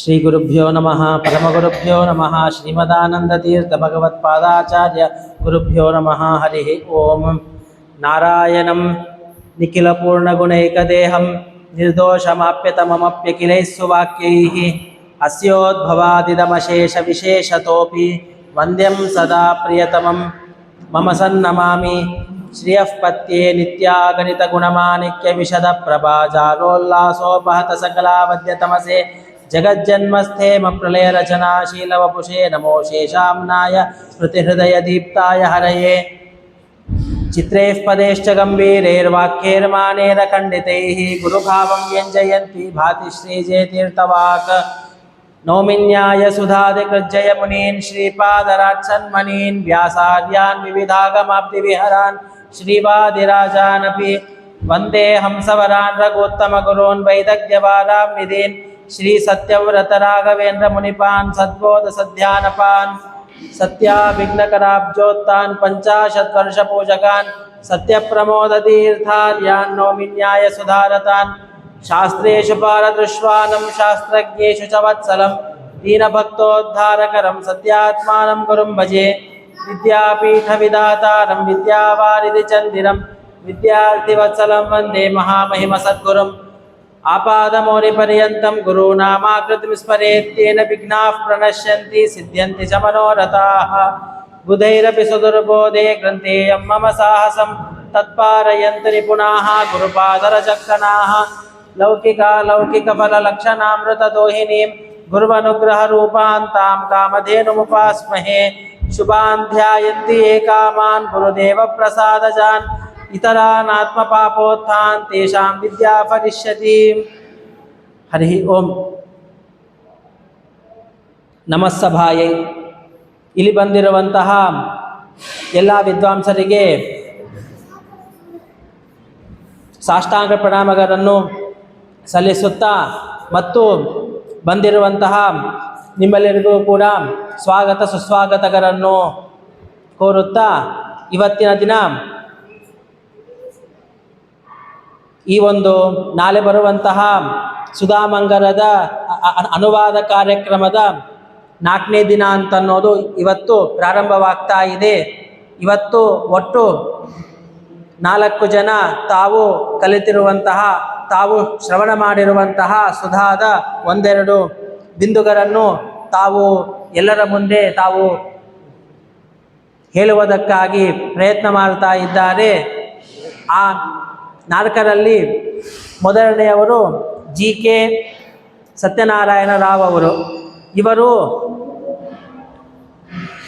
ಶ್ರೀ ಗುರುಭ್ಯೋ ನಮಃ ಪರಮಗುರುಭ್ಯೋ ನಮಃ ಶ್ರೀಮದಾನಂದತೀರ್ಥ ಭಗವತ್ಪಾದಾಚಾರ್ಯ ಗುರುಭ್ಯೋ ನಮಃ ಹರಿ ಓಂ ನಾರಾಯಣಂ ನಿಖಿಲಪೂರ್ಣಗುಣೈಕದೇಹಂ ನಿರ್ದೋಷಮಾಪ್ಯತಮಮಪ್ಯಖಿಲೈಃ ಸುವಾಕ್ಯೈಃ ಅಸ್ಯೋದ್ಭವಾದಿದಮಶೇಷವಿಶೇಷತೋಪಿ ವಂದ್ಯಂ ಸದಾ ಪ್ರಿಯತಮಂ ಮಮ ಸನ್ನಮಾಮಿ ಶ್ರಿಯಃ ಪತ್ಯೆ ನಿತ್ಯಾಗಣಿತಗುಣಮಾಣಿಕ್ಯವಿಶದ ಪ್ರಭಾ ಜಾಲೋಲ್ಲಾಸೋಪಹತ ಸಕಲಾವದ್ಯತಮಸೆ ಜಗಜ್ಜನ್ಮಸ್ಥೇಮ ಪ್ರಳಯ ರಚನಾಶೀಲವಪುಷೇ ನಮೋ ಶೇಷಾಮ್ನಾಯ ಸ್ಮೃತಿಹೃದಯದೀಪ್ತಾಯ ಹರಯೇ ಚಿತ್ರೈಃ ಪದೇಶ್ಚ ಗಂಭೀರೈರ್ವಾಕ್ಯೈರ್ಮಾನೇನ ಖಂಡಿತೈಃ ಗುರುಭಾವಂ ವ್ಯಂಜಯಂತಿ ಭಾತಿ ಶ್ರೀಜಯತೀರ್ಥವಾಕ್ ನೌಮಿನ್ಯಾಯ ಸುಧಾದಿಕೃಜ್ಜಯ ಮುನೀನ್ ಶ್ರೀಪಾದರಾತ್ಸನ್ಮನೀನ್ ವ್ಯಾಸಾರ್ಯಾನ್ ವಿವಿಧಾಗಮಾಬ್ಧಿವಿಹರಾನ್ ಶ್ರೀವಾದಿರಾಜಾನಪಿ ವಂದೇ ಹಂಸವರಾನ್ ರಘೋತ್ತಮ ಗುರೋನ್ ವೈದಗ್ಧ್ಯವಾರಾಂ ನಿಧೀನ್ ಶ್ರೀ ಸತ್ಯವ್ರತ ರಾಘವೇಂದ್ರ ಮುನಿಪಾನ್ ಸದ್ಬೋಧ ಸಧ್ಯಾನಪಾನ್ ಸತ್ಯಾಭಿಘ್ನಕರಾಬ್ಜೋತ್ತಾನ್ ಪಂಚಾಶತ್ ವರ್ಷ ಪೂಜಕಾನ್ ಸತ್ಯಪ್ರಮೋದ ತೀರ್ಥಾರ್ಯಾನ್ ನೌಮಿನ್ಯಾಯ ಸುಧಾರತಾನ್ ಶಾಸ್ತ್ರೇಷು ಪಾರದೃಶ್ವಾನಂ ಶಾಸ್ತ್ರಜ್ಞೇಷು ಚ ವತ್ಸಲಂ ದೀನಭಕ್ತೋದ್ಧಾರಕರಂ ಸತ್ಯಾತ್ಮಾನಂ ಗುರುಂ ಭಜೆ ವಿದ್ಯಾಪೀಠ ವಿಧಾತಾರಂ ವಿದ್ಯಾವಾರಿಧಿ ಚಂದಿರಂ ವಿದ್ಯಾರ್ಥಿವತ್ಸಲಂ ವಂದೇ ಮಹಾಮಹಿಮ ಸದ್ಗುರುಂ ಆಪಾದಮೌಲಿಪರ್ಯಂತಂ ಗುರುನಾಮಾಕೃತಿಂ ಸ್ಮರೇತ್ತೇನ ವಿಘ್ನಾಃ ಪ್ರಣಶ್ಯಂತಿ ಸಿದ್ಧ್ಯಂತಿ ಚ ಮನೋರಥಾಃ ಬುಧೈರಪಿ ಸುದುರ್ಬೋಧೆ ಗ್ರಂಥೇಯಂ ಮಮ ಸಾಹಸಂ ತತ್ಪಾರಯಂತಿ ನಿಪುಣಾಃ ಗುರುಪಾದರಚಕ್ಷಣಾಃ ಲೌಕಿಕಫಲಲಕ್ಷಣಾಮೃತದೋಹಿನೀಂ ಗುರುವನುಗ್ರಹರೂಪಾಂ ತಾಂ ಕಾಮಧೇನುಮುಪಾಸ್ಮಹೇ ಶುಭಾನ್ ಧ್ಯಾಯಂತಿ ಯೇ ಕಾಮಾನ್ ಗುರುದೇವಪ್ರಸಾದಜಾನ್ ಇತರಾನಾತ್ಮಪಾಪೋತ್ಥಾನ್ ತೇಷಾಂ ವಿದ್ಯಾ ಫಲಿಷ್ಯತಿ. ಹರಿ ಓಂ. ನಮಸ್ಸಭಾಯೈ. ಇಲ್ಲಿ ಬಂದಿರುವಂತಹ ಎಲ್ಲ ವಿದ್ವಾಂಸರಿಗೆ ಸಾಷ್ಟಾಂಗ ಪ್ರಣಾಮಗಳನ್ನು ಸಲ್ಲಿಸುತ್ತಾ ಮತ್ತು ಬಂದಿರುವಂತಹ ನಿಮ್ಮೆಲ್ಲರಿಗೂ ಕೂಡ ಸ್ವಾಗತ ಸುಸ್ವಾಗತಗಳನ್ನು ಕೋರುತ್ತಾ ಇವತ್ತಿನ ದಿನ ಈ ಒಂದು ನಾಳೆ ಬರುವಂತಹ ಸುಧಾಮಂಗಲದ ಅನುವಾದ ಕಾರ್ಯಕ್ರಮದ 4ನೇ ದಿನ ಅಂತನ್ನೋದು ಇವತ್ತು ಪ್ರಾರಂಭವಾಗ್ತಾ ಇದೆ. ಇವತ್ತು ಒಟ್ಟು 4 ಜನ ತಾವು ಕಲಿತಿರುವಂತಹ ತಾವು ಶ್ರವಣ ಮಾಡಿರುವಂತಹ ಸುಧಾದ ಒಂದೆರಡು ಬಿಂದುಗಳನ್ನು ತಾವು ಎಲ್ಲರ ಮುಂದೆ ತಾವು ಹೇಳುವುದಕ್ಕಾಗಿ ಪ್ರಯತ್ನ ಮಾಡ್ತಾ ಇದ್ದಾರೆ. ಆ 4ರಲ್ಲಿ ಮೊದಲನೆಯವರು GK ಸತ್ಯನಾರಾಯಣ ರಾವ್ ಅವರು. ಇವರು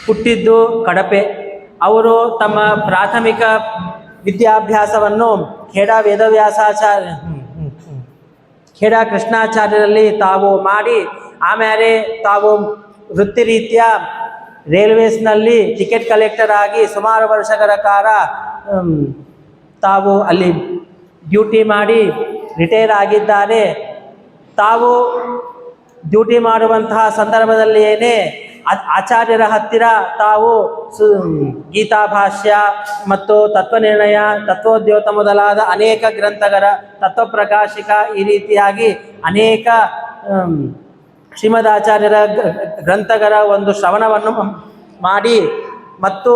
ಹುಟ್ಟಿದ್ದು ಕಡಪೆ. ಅವರು ತಮ್ಮ ಪ್ರಾಥಮಿಕ ವಿದ್ಯಾಭ್ಯಾಸವನ್ನು ಖೇಡಾ ಕೃಷ್ಣಾಚಾರ್ಯರಲ್ಲಿ ತಾವು ಮಾಡಿ ಆಮೇಲೆ ತಾವು ವೃತ್ತಿ ರೀತಿಯ ರೈಲ್ವೇಸ್ನಲ್ಲಿ ಟಿಕೆಟ್ ಕಲೆಕ್ಟರ್ ಆಗಿ ಸುಮಾರು ವರ್ಷಗಳ ಕಾಲ ತಾವು ಅಲ್ಲಿ ಡ್ಯೂಟಿ ಮಾಡಿ ರಿಟೈರ್ ಆಗಿದ್ದಾರೆ. ತಾವು ಡ್ಯೂಟಿ ಮಾಡುವಂತಹ ಸಂದರ್ಭದಲ್ಲಿಯೇ ಆಚಾರ್ಯರ ಹತ್ತಿರ ತಾವು ಗೀತಾಭಾಷ್ಯ ಮತ್ತು ತತ್ವನಿರ್ಣಯ ತತ್ವೋದ್ಯೋತ ಮೊದಲಾದ ಅನೇಕ ಗ್ರಂಥಗಳ ತತ್ವಪ್ರಕಾಶಿಕ ಈ ರೀತಿಯಾಗಿ ಅನೇಕ ಶ್ರೀಮದಾಚಾರ್ಯರ ಗ್ರಂಥಗಳ ಒಂದು ಶ್ರವಣವನ್ನು ಮಾಡಿ ಮತ್ತು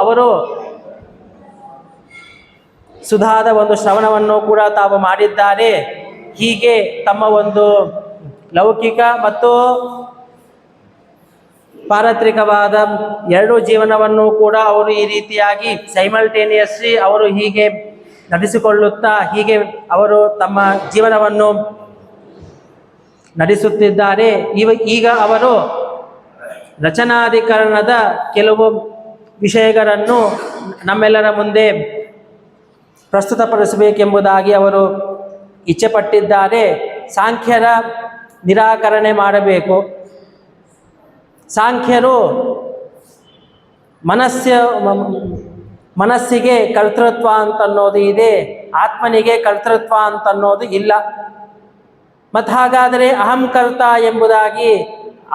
ಅವರು ಸುಧಾದ ಒಂದು ಶ್ರವಣವನ್ನು ಕೂಡ ತಾವು ಮಾಡಿದ್ದಾರೆ. ಹೀಗೆ ತಮ್ಮ ಒಂದು ಲೌಕಿಕ ಮತ್ತು ಪಾರತ್ರಿಕವಾದ 2 ಜೀವನವನ್ನು ಕೂಡ ಅವರು ಈ ರೀತಿಯಾಗಿ ಸೈಮಲ್ಟೇನಿಯಸ್ಲಿ ಅವರು ಹೀಗೆ ನಡೆಸಿಕೊಳ್ಳುತ್ತಾ ಹೀಗೆ ಅವರು ತಮ್ಮ ಜೀವನವನ್ನು ನಡೆಸುತ್ತಿದ್ದಾರೆ. ಈಗ ಅವರು ರಚನಾಧಿಕರಣದ ಕೆಲವು ವಿಷಯಗಳನ್ನು ನಮ್ಮೆಲ್ಲರ ಮುಂದೆ ಪ್ರಸ್ತುತಪಡಿಸಬೇಕೆಂಬುದಾಗಿ ಅವರು ಇಚ್ಛೆಪಟ್ಟಿದ್ದಾರೆ. ಸಾಂಖ್ಯರ ನಿರಾಕರಣೆ ಮಾಡಬೇಕು. ಸಾಂಖ್ಯರು ಮನಸ್ಸಿಗೆ ಕರ್ತೃತ್ವ ಅಂತನ್ನೋದು ಇದೆ, ಆತ್ಮನಿಗೆ ಕರ್ತೃತ್ವ ಅಂತನ್ನೋದು ಇಲ್ಲ. ಮತ್ತು ಹಾಗಾದರೆ ಅಹಂಕರ್ತ ಎಂಬುದಾಗಿ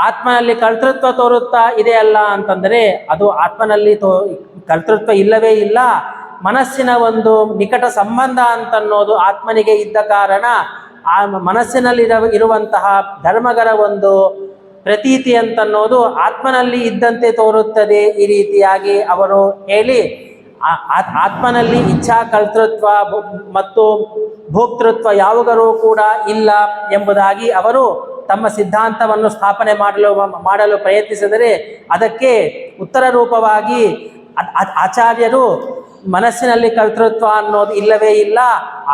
ಆತ್ಮನಲ್ಲಿ ಕರ್ತೃತ್ವ ತೋರುತ್ತಾ ಇದೆ ಅಲ್ಲ ಅಂತಂದರೆ ಅದು ಆತ್ಮನಲ್ಲಿ ಕರ್ತೃತ್ವ ಇಲ್ಲವೇ ಇಲ್ಲ. ಮನಸ್ಸಿನ ಒಂದು ನಿಕಟ ಸಂಬಂಧ ಅಂತನ್ನೋದು ಆತ್ಮನಿಗೆ ಇದ್ದ ಕಾರಣ ಆ ಮನಸ್ಸಿನಲ್ಲಿ ಇರುವಂತಹ ಧರ್ಮಗಳ ಒಂದು ಪ್ರತೀತಿ ಅಂತನ್ನೋದು ಆತ್ಮನಲ್ಲಿ ಇದ್ದಂತೆ ತೋರುತ್ತದೆ. ಈ ರೀತಿಯಾಗಿ ಅವರು ಹೇಳಿ ಆತ್ಮನಲ್ಲಿ ಇಚ್ಛಾ ಕರ್ತೃತ್ವ ಮತ್ತು ಭೋಕ್ತೃತ್ವ ಯಾವುದರೂ ಕೂಡ ಇಲ್ಲ ಎಂಬುದಾಗಿ ಅವರು ತಮ್ಮ ಸಿದ್ಧಾಂತವನ್ನು ಸ್ಥಾಪನೆ ಮಾಡಲು ಪ್ರಯತ್ನಿಸಿದರೆ ಅದಕ್ಕೆ ಉತ್ತರ ರೂಪವಾಗಿ ಆಚಾರ್ಯರು ಮನಸ್ಸಿನಲ್ಲಿ ಕರ್ತೃತ್ವ ಅನ್ನೋದು ಇಲ್ಲವೇ ಇಲ್ಲ,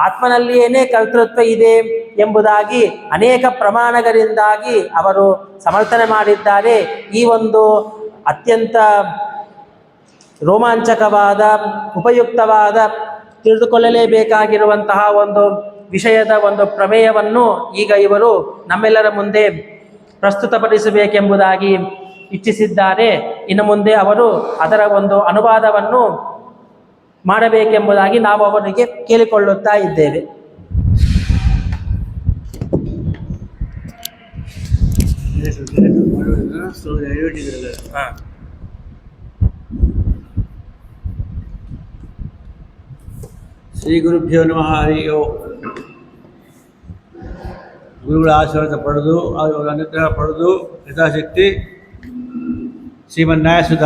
ಆತ್ಮನಲ್ಲಿಯೇ ಕರ್ತೃತ್ವ ಇದೆ ಎಂಬುದಾಗಿ ಅನೇಕ ಪ್ರಮಾಣಗಳಿಂದಾಗಿ ಅವರು ಸಮರ್ಥನೆ ಮಾಡಿದ್ದಾರೆ. ಈ ಒಂದು ಅತ್ಯಂತ ರೋಮಾಂಚಕವಾದ ಉಪಯುಕ್ತವಾದ ತಿಳಿದುಕೊಳ್ಳಲೇಬೇಕಾಗಿರುವಂತಹ ಒಂದು ವಿಷಯದ ಒಂದು ಪ್ರಮೇಯವನ್ನು ಈಗ ಇವರು ನಮ್ಮೆಲ್ಲರ ಮುಂದೆ ಪ್ರಸ್ತುತಪಡಿಸಬೇಕೆಂಬುದಾಗಿ ಇಚ್ಛಿಸಿದ್ದಾರೆ. ಇನ್ನು ಮುಂದೆ ಅವರು ಅದರ ಒಂದು ಅನುವಾದವನ್ನು ಮಾಡಬೇಕೆಂಬುದಾಗಿ ನಾವು ಅವರಿಗೆ ಕೇಳಿಕೊಳ್ಳುತ್ತಾ ಇದ್ದೇವೆ. ಶ್ರೀ ಗುರುಭ್ಯೋ ನಮಃ. ಹರಿ ಓಂ. ಗುರುಗಳ ಆಶೀರ್ವಾದ ಪಡೆದು ಅವರ ಅನುಗ್ರಹ ಪಡೆದು ಯಥಾಶಕ್ತಿ ಶ್ರೀಮನ್ನಾಯಸುಧ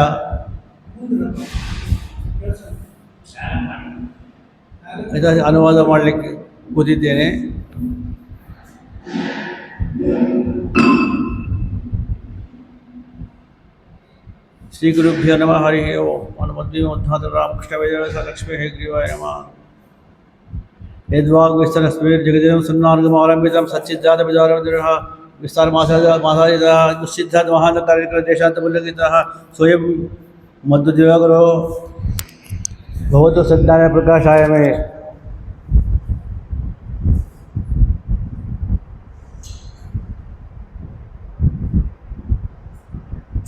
ಅನುವಾದ ಮಾಡಲಿಕ್ಕೆ ಕೂತಿದ್ದೇನೆ. ಶ್ರೀ ಗುರುಭ್ಯೋ ನಮಃ. ಹರಿ ಓಂ. ಮಧ್ವ ರಾಮಕೃಷ್ಣ ವೇದ ಲಕ್ಷ್ಮೀ ಹೇಗ್ರೀವಾಯ ನಮಃ. ಯದ್ವಾಗ್ ವಿಸ್ತರಸ್ಮೀರ್ ಜಗದಿನಂ ಸುನ್ನಾರ್ಗಮಾಲಂಬಿತಂ ಸಚ್ಚಿದ್ದಾದ ಬಿಜಾರವಿದ್ರಃ ವಿಸ್ತಾರ ಮಾಸಾದಿತ ದುಸ್ಸಿದ್ಧಾದ ಮಹಾನ್ ಕಾರ್ಯಕ್ರಮ ದೇಶಾಂತ ಮುಲ್ಲಗಿತಃ ಸ್ವಯಂ ಮದ್ದು ದಿವಾಗರೋ ಭವತು ಸಜ್ಞಾನ ಪ್ರಕಾಶಾಯ ಮೇ.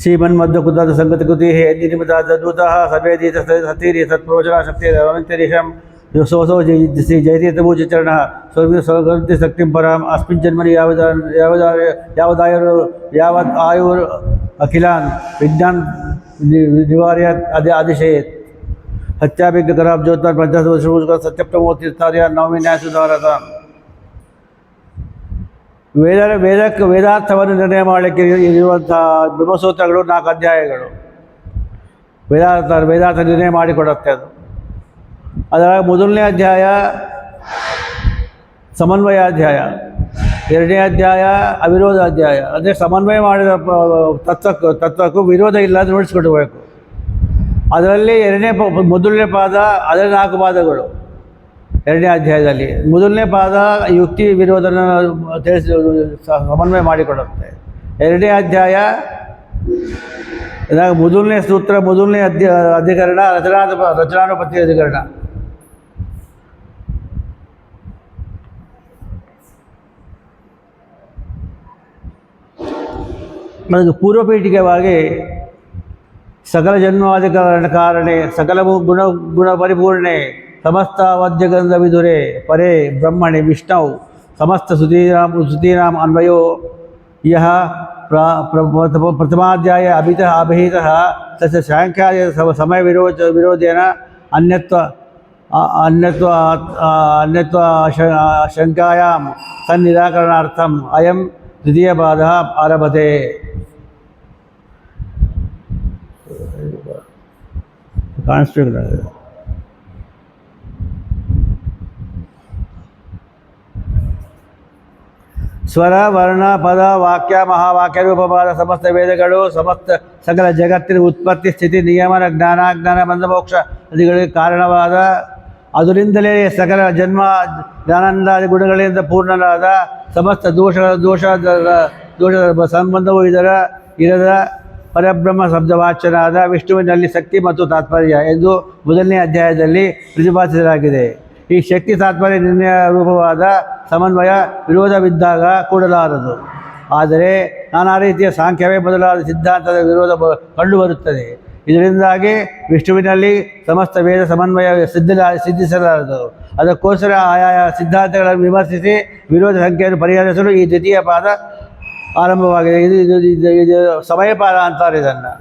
ಶ್ರೀಮನ್ಮಧ್ವಕುತಾದ ಸಂಗತಿಕೃತಿ ಯಜ್ಞನಿಮಿತಾದ ದೂತಃ ಸಭೇದೀತ ಸತೀರಿ ಸತ್ಪ್ರವಚನ ಶಕ್ತಿ ರವಂತರಿಷಂ ಯೋಸೋಸೋ ಶ್ರೀ ಜಯತೀರ್ಥಭೂಚರಣಃ ಸ್ವರ್ಗತಿ ಶಕ್ತಿಂ ಪರಾಂ ಅಸ್ಮಿನ್ ಜನ್ಮನಿ ಯಾವದ್ ಆಯುರ್ ಅಖಿಲಾನ್ ವಿಜ್ಞಾನ್ ನಿವಾರ್ಯ ಆದಿಶಯೇತ್ ಹತ್ಯಾಭಿಜ್ಞ ಕರಾಬ್ ಜ್ಯೋತಾನ್ ಪಂಚಾಶ ಸತ್ಯಪ್ರಮೋತೀರ್ಥಾರ್ಯ ನವಮಿ ನ್ಯಾಯಸುಧಾರತ. ವೇದಾರ್ಥವನ್ನು ನಿರ್ಣಯ ಮಾಡಲಿಕ್ಕೆ ಇರುವಂಥ ಬ್ರಹ್ಮಸೂತ್ರಗಳು 4 ಅಧ್ಯಾಯಗಳು. ವೇದಾರ್ಥ ನಿರ್ಣಯ ಮಾಡಿಕೊಡುತ್ತೆ. ಅದರ ಮೊದಲನೇ ಅಧ್ಯಾಯ ಸಮನ್ವಯಾಧ್ಯಾಯ, ಎರಡನೇ ಅಧ್ಯಾಯ ಅವಿರೋಧ ಅಧ್ಯಾಯ. ಅಂದರೆ ಸಮನ್ವಯ ಮಾಡಿದ ತತ್ವಕ್ಕೂ ವಿರೋಧ ಇಲ್ಲ ಅಂತ ನೋಡಿಸ್ಕೊಡ್ಬೇಕು. ಅದರಲ್ಲಿ ಮೊದಲನೇ ಪಾದ, ಅದರ 4 ಪಾದಗಳು ಎರಡನೇ ಅಧ್ಯಾಯದಲ್ಲಿ. ಮೊದಲನೇ ಪಾದ ಯುಕ್ತಿ ವಿರೋಧನ ಸಮನ್ವಯ ಮಾಡಿಕೊಡುತ್ತೆ. ಎರಡನೇ ಅಧ್ಯಾಯ ಮೊದಲನೇ ಸೂತ್ರ, ಮೊದಲನೇ ಅಧಿಕರಣ ರಚನಾನುಪತ್ತಿ ಅಧಿಕರಣ. ಅದಕ್ಕೆ ಪೂರ್ವಪೀಠಿಕವಾಗಿ ಸಕಲ ಜನ್ಮಾಧಿಕಾರಣೆ ಸಕಲ ಗುಣ ಪರಿಪೂರ್ಣೆ ಸಮಸ್ತಾವದ್ಯಗಂಧ ವಿದುರೆ ಪರೇ ಬ್ರಹ್ಮಣೆ ವಿಷ್ಣು ಸಮಸ್ತ ಶ್ರುತೀನಾಂ ಅನ್ವಯೋ ಯಹ ಪ್ರಥಮಾಧ್ಯಾಯ ಅಭಿಹಿತಃ ತಸ್ಯ ಸಾಂಖ್ಯಾಯ ಸಮಯ ವಿರೋಧೇನ ಅನ್ಯತ್ವ ಶಂಕಾಯಾಂ ತನ್ನಿರಾಕರಣಾರ್ಥಂ ಅಯಂ ದ್ವಿತೀಯಪಾದಃ ಆರಭತೆ. ಕಾಣಿಸ್ತಿಲ್ಲ. ಸ್ವರ ವರ್ಣ ಪದ ವಾಕ್ಯ ಮಹಾವಾಕ್ಯ ರೂಪವಾದ ಸಮಸ್ತ ವೇದಗಳು ಸಮಸ್ತ ಸಕಲ ಜಗತ್ತಿನ ಉತ್ಪತ್ತಿ ಸ್ಥಿತಿ ನಿಯಮನ ಜ್ಞಾನಾಜ್ಞಾನ ಬಂಧ ಮೋಕ್ಷ ಅದಿಗಳಿಗೆ ಕಾರಣವಾದ, ಅದರಿಂದಲೇ ಸಕಲ ಜನ್ಮ ಜ್ಞಾನಾನಂದಾದಿ ಗುಣಗಳಿಂದ ಪೂರ್ಣನಾದ ಸಮಸ್ತ ದೋಷದ ಸಂಬಂಧವೂ ಇರದ ಪರಬ್ರಹ್ಮ ಶಬ್ದವಾಚ್ಯನಾದ ವಿಷ್ಣುವಿನಲ್ಲಿ ಶಕ್ತಿ ಮತ್ತು ತಾತ್ಪರ್ಯ ಎಂದು ಮೊದಲನೇ ಅಧ್ಯಾಯದಲ್ಲಿ ಪ್ರತಿಪಾದಿಸಲಾಗಿದೆ. ಈ ಶಕ್ತಿ ತಾತ್ಪರ್ಯ ನಿರ್ಣಯ ರೂಪವಾದ ಸಮನ್ವಯ ವಿರೋಧವಿದ್ದಾಗ ಕೂಡಲಾರದು. ಆದರೆ ನಾನಾ ರೀತಿಯ ಸಾಂಖ್ಯವೇ ಮೊದಲಾದ ಸಿದ್ಧಾಂತದ ವಿರೋಧ ಕಂಡುಬರುತ್ತದೆ. ಇದರಿಂದಾಗಿ ವಿಷ್ಣುವಿನಲ್ಲಿ ಸಮಸ್ತ ವೇದ ಸಮನ್ವಯ ಸಿದ್ಧಿಸಲಾರದು. ಅದಕ್ಕೋಸ್ಕರ ಆಯಾಯ ಸಿದ್ಧಾಂತಗಳನ್ನು ವಿಮರ್ಶಿಸಿ ವಿರೋಧ ಸಂಖ್ಯೆಯನ್ನು ಪರಿಹರಿಸಲು ಈ ದ್ವಿತೀಯ ಪಾದ ಆರಂಭವಾಗಿದೆ. ಇದು ಸಮಯಪಾದ ಅಂತಾರೆ ಇದನ್ನು.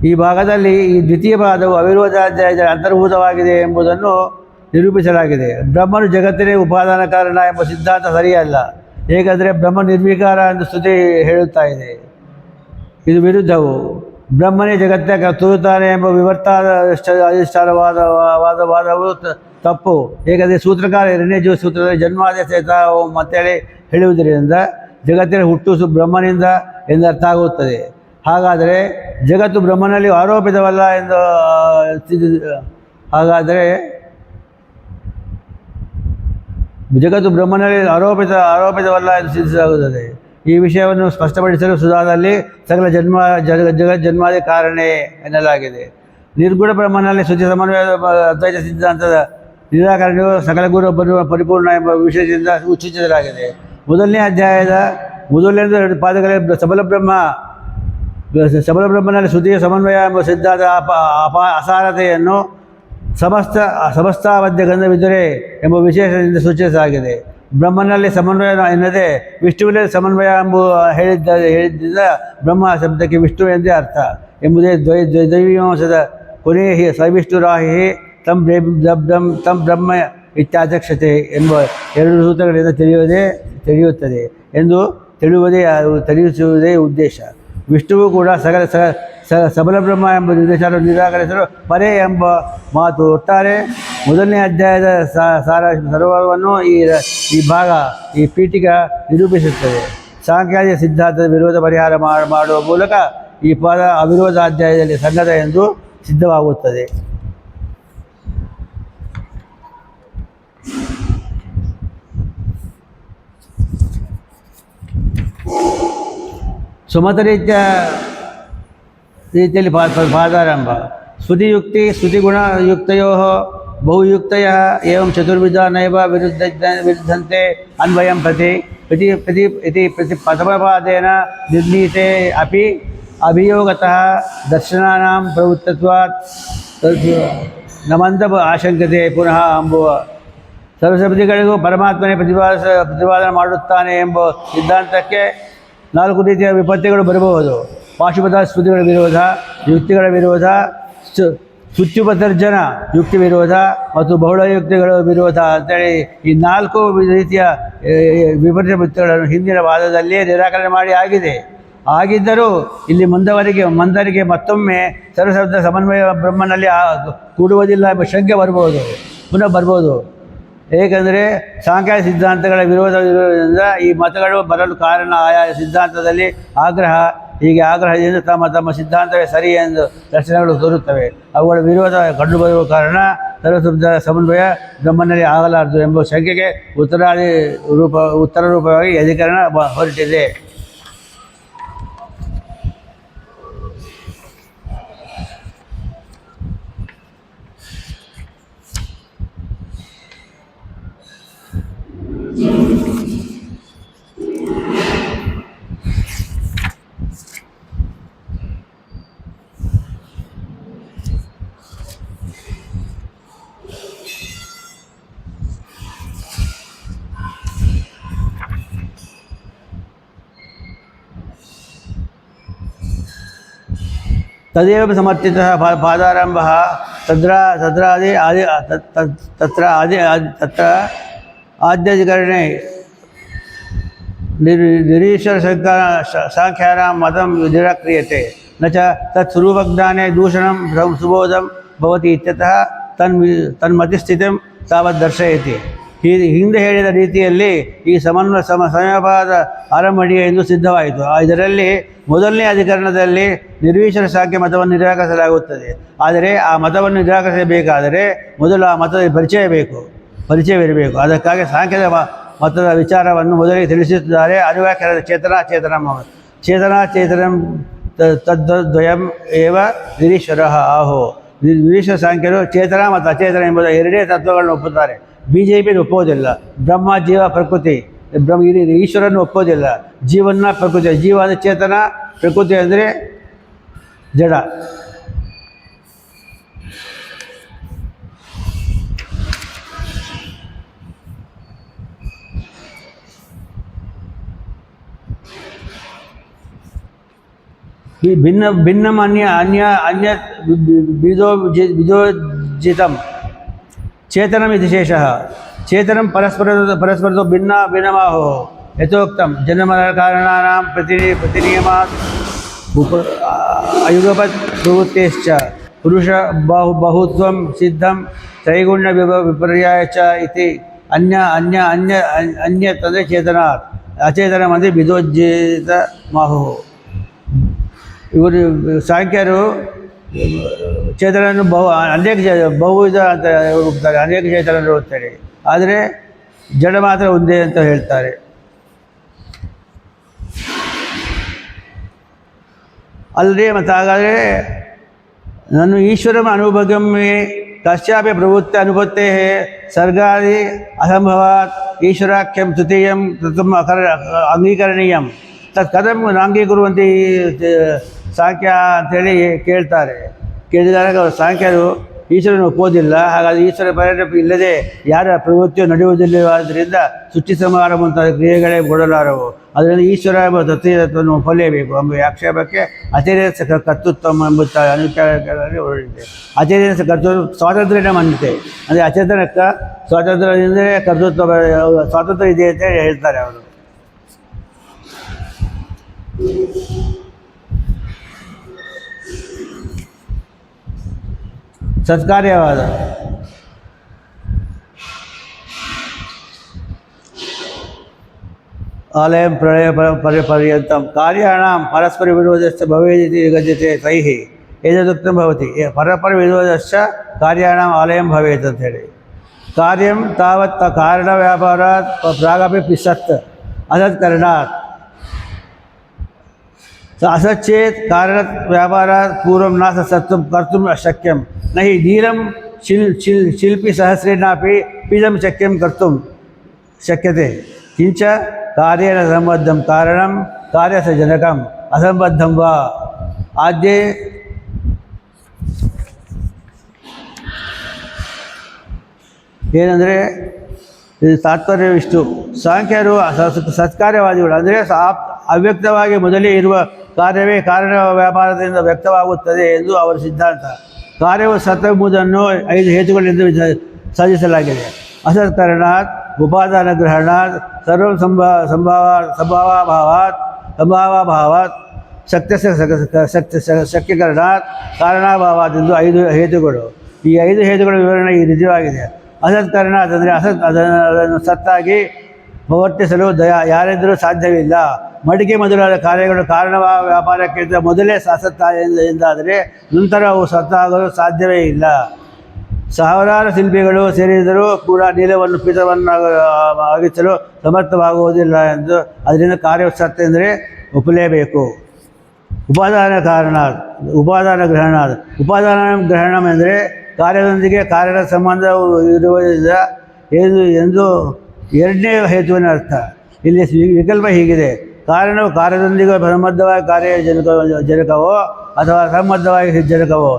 ಈ ಭಾಗದಲ್ಲಿ ಈ ದ್ವಿತೀಯ ಪಾದವು ಅವಿರೋಧಾಧ್ಯಾಯದ ಅಂತರ್ಭೂತವಾಗಿದೆ ಎಂಬುದನ್ನು ನಿರೂಪಿಸಲಾಗಿದೆ. ಬ್ರಹ್ಮನು ಜಗತ್ತಿನ ಉಪಾದಾನ ಕಾರಣ ಎಂಬ ಸಿದ್ಧಾಂತ ಸರಿಯಲ್ಲ. ಏಕೆಂದರೆ ಬ್ರಹ್ಮ ನಿರ್ವಿಕಾರ ಎಂದು ಸ್ತುತಿ ಹೇಳುತ್ತಾ ಇದೆ. ಇದು ವಿರುದ್ಧವು. ಬ್ರಹ್ಮನೇ ಜಗತ್ತಿನ ತೋರುತ್ತಾನೆ ಎಂಬ ವಾದವು ತಪ್ಪು. ಏಕೆಂದರೆ ಸೂತ್ರಕಾರ ಎರಡನೇ ಸೂತ್ರದಲ್ಲಿ ಜನ್ಮಾದೇಶ ಓಂ ಅಂತೇಳಿ ಹೇಳುವುದರಿಂದ ಜಗತ್ತಿನ ಹುಟ್ಟು ಬ್ರಹ್ಮನಿಂದ ಎಂದರ್ಥ ಆಗುತ್ತದೆ. ಹಾಗಾದರೆ ಜಗತ್ತು ಬ್ರಹ್ಮನಲ್ಲಿ ಆರೋಪಿತವಲ್ಲ ಎಂದು ಜಗತ್ತು ಬ್ರಹ್ಮನಲ್ಲಿ ಆರೋಪಿತವಲ್ಲ ಎಂದು ಸಿದ್ಧಿಸಲಾಗುತ್ತದೆ. ಈ ವಿಷಯವನ್ನು ಸ್ಪಷ್ಟಪಡಿಸಲು ಸುಧಾದಲ್ಲಿ ಸಕಲ ಜಗಜ್ಜನ್ಮಾದಿ ಕಾರಣೇ ಎನ್ನಲಾಗಿದೆ. ನಿರ್ಗುಣ ಬ್ರಹ್ಮನಲ್ಲಿ ಶುಚಿ ಸಮನ್ವಯ ಅದ್ವೈತ ಸಿದ್ಧಾಂತದ ನಿರಾಕರಣೆಯು ಸಕಲ ಗುರು ಪರಿಪೂರ್ಣ ಎಂಬ ವಿಷಯದಿಂದ ಸೂಚಿಸಲಾಗಿದೆ. ಮೊದಲನೇ ಅಧ್ಯಾಯದ ಮೊದಲನೇ ಪಾದಗಳಲ್ಲಿ ಸಬಲ ಬ್ರಹ್ಮನಲ್ಲಿ ಶ್ರುತಿಯ ಸಮನ್ವಯ ಎಂಬ ಸಿದ್ಧಾಂತ ಅಸಾರತೆಯನ್ನು ಸಮಸ್ತಾವಧ್ಯ ಗಂಧವಿದ್ದರೆ ಎಂಬ ವಿಶೇಷದಿಂದ ಸೂಚಿಸಲಾಗಿದೆ. ಬ್ರಹ್ಮನಲ್ಲಿ ಸಮನ್ವಯ ಎನ್ನದೆ ವಿಷ್ಣುವಿನಲ್ಲಿ ಸಮನ್ವಯ ಎಂಬ ಹೇಳಿದ್ದ ಬ್ರಹ್ಮ ಶಬ್ದಕ್ಕೆ ವಿಷ್ಣು ಎಂದೇ ಅರ್ಥ ಎಂಬುದೇ ದೈವೀಮಾಂಸದ ಕೊನೆಯ ಸವಿಷ್ಣುರಾಹಿ ತಂ ಬ್ರಹ್ಮ ಇತ್ಯಾಚಕ್ಷತೆ ಎಂಬ ಎರಡು ಸೂತ್ರಗಳಿಂದ ತಿಳಿಯುತ್ತದೆ ಎಂದು ತಿಳಿಸುವುದೇ ಉದ್ದೇಶ. ವಿಷ್ಣುವು ಕೂಡ ಸಬಲ ಬ್ರಹ್ಮ ಎಂಬ ನಿರ್ದೇಶನ ನಿರಾಕರಿಸಲು ಪರೇ ಎಂಬ ಮಾತು. ಒಟ್ಟಾರೆ ಮೊದಲನೇ ಅಧ್ಯಾಯದ ಸರ್ವವನ್ನು ಈ ಪೀಠಿಕ ನಿರೂಪಿಸುತ್ತದೆ. ಸಾಂಖ್ಯಾದಿ ಸಿದ್ಧಾಂತದ ವಿರೋಧ ಪರಿಹಾರ ಮಾಡುವ ಮೂಲಕ ಈ ಪದ ಅವಿರೋಧ ಅಧ್ಯಾಯದಲ್ಲಿ ಸಂಗತ ಎಂದು ಸಿದ್ಧವಾಗುತ್ತದೆ. ಸುಮತ ರೀತಿಯಲ್ಲಿ ಪಾದಾರಂಭ. ಶ್ರುತಿಯುಕ್ತಿ ಶ್ರುತಿಗುಣಯುಕ್ತಯೋ ಬಹುಯುಕ್ತಯ ಏವಂ ಚತುರ್ವಿಧ ನೈವ ವಿರುದ್ಧಂತೆ ಅನ್ವಯಂ ಪ್ರತಿ ಪ್ರಥಮಪಾದೇನ ನಿರ್ಣೀತೆ ಅಪಿ ಅಭಿಯೋಗತಃ ದರ್ಶನಾನಾಂ ಪ್ರವೃತ್ತತ್ವಾತ್ ನಮಂತ ಆಶಂಕತೆ ಪುನಃ ಎಂಬುವ ಸರ್ವಸಬ್ದಿಗಳಿಗೂ ಪರಮಾತ್ಮನೇ ಪ್ರತಿಪಾದನೆ ಮಾಡುತ್ತಾನೆ ಎಂಬ ಸಿದ್ಧಾಂತಕ್ಕೆ 4 ರೀತಿಯ ವಿಪತ್ತಿಗಳು ಬರಬಹುದು. ಪಾಶುಪತ ಸ್ಮೃತಿಗಳ ವಿರೋಧ, ಯುಕ್ತಿಗಳ ವಿರೋಧ, ಸ್ತುತ್ಯುಪದರ್ಜನ ಯುಕ್ತಿ ವಿರೋಧ ಮತ್ತು ಬಹುಳ ಯುಕ್ತಿಗಳ ವಿರೋಧ ಅಂತೇಳಿ ಈ 4 ರೀತಿಯ ವಿಪರೀತ ವೃತ್ತಿಗಳನ್ನು ಹಿಂದಿನ ವಾದದಲ್ಲಿಯೇ ನಿರಾಕರಣೆ ಆಗಿದ್ದರೂ ಇಲ್ಲಿ ಮಂದರಿಗೆ ಮತ್ತೊಮ್ಮೆ ಸರ್ವಶಬ್ದ ಸಮನ್ವಯ ಬ್ರಹ್ಮನಲ್ಲಿ ಕೂಡುವುದಿಲ್ಲ ಎಂಬ ಶಂಕೆ ಪುನಃ ಬರ್ಬೋದು. ಏಕೆಂದರೆ ಸಾಂಖ್ಯಾಯ ಸಿದ್ಧಾಂತಗಳ ವಿರೋಧದಿಂದ ಈ ಮತಗಳು ಬರಲು ಕಾರಣ ಆಯಾ ಸಿದ್ಧಾಂತದಲ್ಲಿ ಹೀಗೆ ಆಗ್ರಹದಿಂದ ತಮ್ಮ ಸಿದ್ಧಾಂತವೇ ಸರಿ ಎಂದು ದರ್ಶನಗಳು ತೋರುತ್ತವೆ. ಅವುಗಳ ವಿರೋಧ ಕಂಡುಬರುವ ಕಾರಣ ಸರ್ವಶಬ್ದ ಸಮನ್ವಯ ಬ್ರಹ್ಮನಲ್ಲಿ ಆಗಲಾರದು ಎಂಬ ಶಂಕೆಗೆ ಉತ್ತರ ರೂಪವಾಗಿ ಅಧಿಕರಣ ಹೊರಟಿದೆ. तदेव समर्थितः पादारम्भः तत्र आद्याधिकरणे निरीश्वर सांख्यानां मतं निराक्रियते न च तत्स्वरूपज्ञाने दूषणं सुबोधं भवति इत्यतः तन्मतिस्थितिं तावत् दर्शयति. ಹಿಂದೆ ಹೇಳಿದ ರೀತಿಯಲ್ಲಿ ಈ ಸಮಯಪಾದ ಆರಂಭಣೀಯ ಎಂದು ಸಿದ್ಧವಾಯಿತು. ಇದರಲ್ಲಿ ಮೊದಲನೇ ಅಧಿಕರಣದಲ್ಲಿ ನಿರ್ವಿಶೇಷ ಸಾಂಖ್ಯ ಮತವನ್ನು ನಿರಾಕರಿಸಲಾಗುತ್ತದೆ. ಆದರೆ ಆ ಮತವನ್ನು ನಿರಾಕರಿಸಬೇಕಾದರೆ ಮೊದಲು ಆ ಮತದ ಪರಿಚಯವಿರಬೇಕು. ಅದಕ್ಕಾಗಿ ಸಾಂಖ್ಯದ ಮತದ ವಿಚಾರವನ್ನು ಮೊದಲಿಗೆ ತಿಳಿಸುತ್ತಿದ್ದಾರೆ. ಅನುವ್ಯಾಖ್ಯಾನದ ಚೇತನಂ ತದ್ವಯಂ ಏವ ನಿರೀಶ್ವರಃ ಆಹೋ. ನಿರೀಶ್ವರ ಸಾಂಖ್ಯರು ಚೇತನ ಮತ್ತು ಅಚೇತನ ಎಂಬುದ ಎರಡೇ ತತ್ವಗಳನ್ನು ಒಪ್ಪುತ್ತಾರೆ. BJP ಒಪ್ಪೋದಿಲ್ಲ. ಬ್ರಹ್ಮ ಜೀವ ಪ್ರಕೃತಿ ಈಶ್ವರನ್ನು ಒಪ್ಪೋದಿಲ್ಲ. ಜೀವನ ಪ್ರಕೃತಿ, ಜೀವ ಅಂದರೆ ಚೇತನ, ಪ್ರಕೃತಿ ಅಂದರೆ ಜಡ. ಭಿನ್ನಂ ಅನ್ಯ ಬಿಜೋಜಿತಂ चेतनमिति शेषः चेतनं परस्परतो भिन्नमाहुः यथोक्तं जन्मकारणानां प्रतिनियमात् अयुगपत् प्रवृत्तेश्च पुरुष बहुत्वं सिद्धं त्रैगुण्य विपर्याय च इति अन्य तद् चेतनात् अचेतनमध्ये विदोज्येत माहुः ಇವರು ಸಾಂಖ್ಯರು ಚೇತನನ್ನು ಬಹುವಿಧ ಅಂತ ಹೋಗ್ತಾರೆ, ಅನೇಕ ಚೇತನರು ಹೋಗ್ತಾರೆ, ಆದರೆ ಜಡ ಮಾತ್ರ ಒಂದೇ ಅಂತ ಹೇಳ್ತಾರೆ. ಅಲ್ಲದೆ ಮತ್ತು ಹಾಗಾದರೆ ನಾನು ಈಶ್ವರಂ ಅನುಭಗಮ್ಮೆ ಕಶ್ಚಾಪಿ ಪ್ರವೃತ್ತಿ ಅನುಪತ್ತೇ ಸರ್ಗಾದಿ ಅಸಂಭವಾತ್ ಈಶ್ವರಾಖ್ಯಂ ತೃತೀಯಂ ತೃತೀಯಂ ಅಂಗೀಕರಣೀಯಂ ತತ್ ಕಥಂ ನಾಂಗೀಕುರುವಂತೆ ಸಾಂಖ್ಯ ಅಂಥೇಳಿ ಕೇಳಿದಾಗ ಸಾಂಖ್ಯರು ಈಶ್ವರನ ಒಪ್ಪೋದಿಲ್ಲ. ಹಾಗಾಗಿ ಈಶ್ವರ ಪ್ರೇರಣೆ ಇಲ್ಲದೆ ಯಾರ ಪ್ರವೃತ್ತಿಯು ನಡೆಯುವುದಿಲ್ಲವಾದ್ದರಿಂದ ಸೃಷ್ಟಿ ಸಂಹಾರ ಮುಂತಾದ ಕ್ರಿಯೆಗಳೇ ಕೊಡಲಾರವು. ಅದರಿಂದ ಈಶ್ವರ ಎಂಬ ತತ್ವವನ್ನು ಒಪ್ಪಲೇಬೇಕು ಎಂಬ ಆಕ್ಷೇಪಕ್ಕೆ ಅಚೇತನ ಕರ್ತೃತ್ವ ಎಂಬುತ್ತಾರೆ ಅನುಚಾರಗಳಲ್ಲಿ ಹೊರಡಿದೆ. ಅಚೇತನ ಕರ್ತೃತ್ವ ಸ್ವಾತಂತ್ರ್ಯನ ಮಾನ್ಯತೆ, ಅಂದರೆ ಅಚೇತನಕ್ಕೆ ಸ್ವಾತಂತ್ರ್ಯದಿಂದ ಕರ್ತೃತ್ವ ಸ್ವಾತಂತ್ರ್ಯ ಇದೆ ಅಂತ ಹೇಳ್ತಾರೆ ಅವರು. ಸತ್ಕಾರ್ಯವಾದ ಆಲಯಂ ಪ್ರಳಯ ಪರ್ಯಂತಂ ಕಾರ್ಯಾಣಾಂ ಪರಸ್ಪರ ವಿರೋಧಶ್ಚ ಭವೇದಿತಿ ಗಜ್ಯತೆ ತೈಃ ಏತದುಕ್ತಂ ಭವತಿ. ಪರಸ್ಪರ ವಿರೋಧಶ್ಚ ಕಾರ್ಯಾಣಾಂ ಆಲಯಂ ಭವೇತ್ ಅಂತೇಳಿ. ಕಾರ್ಯಂ ತಾವತ್ ಕಾರಣ ವ್ಯಾಪಾರಾತ್ ಪ್ರಾಗಪಿ ಸತ್ ಅಸತ್ಕರಣಾತ್ असचेत कारण व्यापारात् पूर्वं न सत्वं कर्तुम् अशक्यं न हि धीरं शिल्पी सहस्रेणापि पिदं शक्यं कर्तुं शक्यते. किञ्च कार्येन सम्बद्धं कारणं कार्यस्य जनकम् असम्बद्धं वा आद्ये ಏನಂದರೆ ತಾತ್ಪರ್ಯವಿಷ್ಟು. ಸಾಂಖ್ಯರು ಸತ್ಕಾರ್ಯವಾದಿಗಳು, ಅಂದರೆ ಅವ್ಯಕ್ತವಾಗಿ ಮೊದಲೇ ಇರುವ ಕಾರ್ಯವೇ ಕಾರಣ ವ್ಯಾಪಾರದಿಂದ ವ್ಯಕ್ತವಾಗುತ್ತದೆ ಎಂದು ಅವರ ಸಿದ್ಧಾಂತ. ಕಾರ್ಯವು ಸತ್ವೆಂಬುದನ್ನು 5 ಹೇತುಗಳಿಂದ ಸಾಧಿಸಲಾಗಿದೆ. ಅಸತ್ಕರಣಾತ್ ಉಪಾದಾನ ಗ್ರಹಣಾತ್ ಸರ್ವ ಸಂಭಾವಾಭಾವಾತ್ ಶಕ್ಯಕರಣಾತ್ ಕಾರಣಾಭಾವಾತ್ ಎಂದು 5 ಹೇತುಗಳು. ಈ 5 ಹೇತುಗಳ ವಿವರಣೆ ಈ ನಿಜವಾಗಿದೆ. ಅಸತ್ಕರಣಾತ್ ಅಂದರೆ ಅದನ್ನು ಸತ್ತಾಗಿ ಪ್ರವರ್ತಿಸಲು ಯಾರೆಂದರೂ ಸಾಧ್ಯವಿಲ್ಲ. ಮಡಿಕೆ ಮೊದಲಾದ ಕಾರ್ಯಗಳು ಕಾರಣ ವ್ಯಾಪಾರಕ್ಕಿಂತ ಮೊದಲೇ ಅಸತ್ತ ಎಂದಾದರೆ ನಂತರ ಅವು ಸತ್ತಾಗಲು ಸಾಧ್ಯವೇ ಇಲ್ಲ. ಸಾವಿರಾರು ಶಿಲ್ಪಿಗಳು ಸೇರಿದರೂ ಕೂಡ ನೀಲವನ್ನು ಪೀತವನ್ನು ಆಗಿಸಲು ಸಮರ್ಥವಾಗುವುದಿಲ್ಲ ಎಂದು, ಅದರಿಂದ ಕಾರ್ಯವು ಸತ್ತ ಎಂದರೆ ಒಪ್ಪಲೇಬೇಕು. ಉಪಾದಾನ ಗ್ರಹಣ ಎಂದರೆ ಕಾರ್ಯದೊಂದಿಗೆ ಕಾರಣ ಸಂಬಂಧ ಇರುವುದರಿಂದ ಎಂದು ಎರಡನೇ ಹೇತುವಿನ ಅರ್ಥ. ಇಲ್ಲಿ ವಿಕಲ್ಪ ಹೀಗಿದೆ: ಕಾರಣವು ಕಾರ್ಯದೊಂದಿಗೆ ಸಂಬದ್ಧವಾಗಿ ಕಾರ್ಯ ಜನಕವೋ ಅಥವಾ ಸಂಬದ್ಧವಾಗಿ ಜನಕವೋ.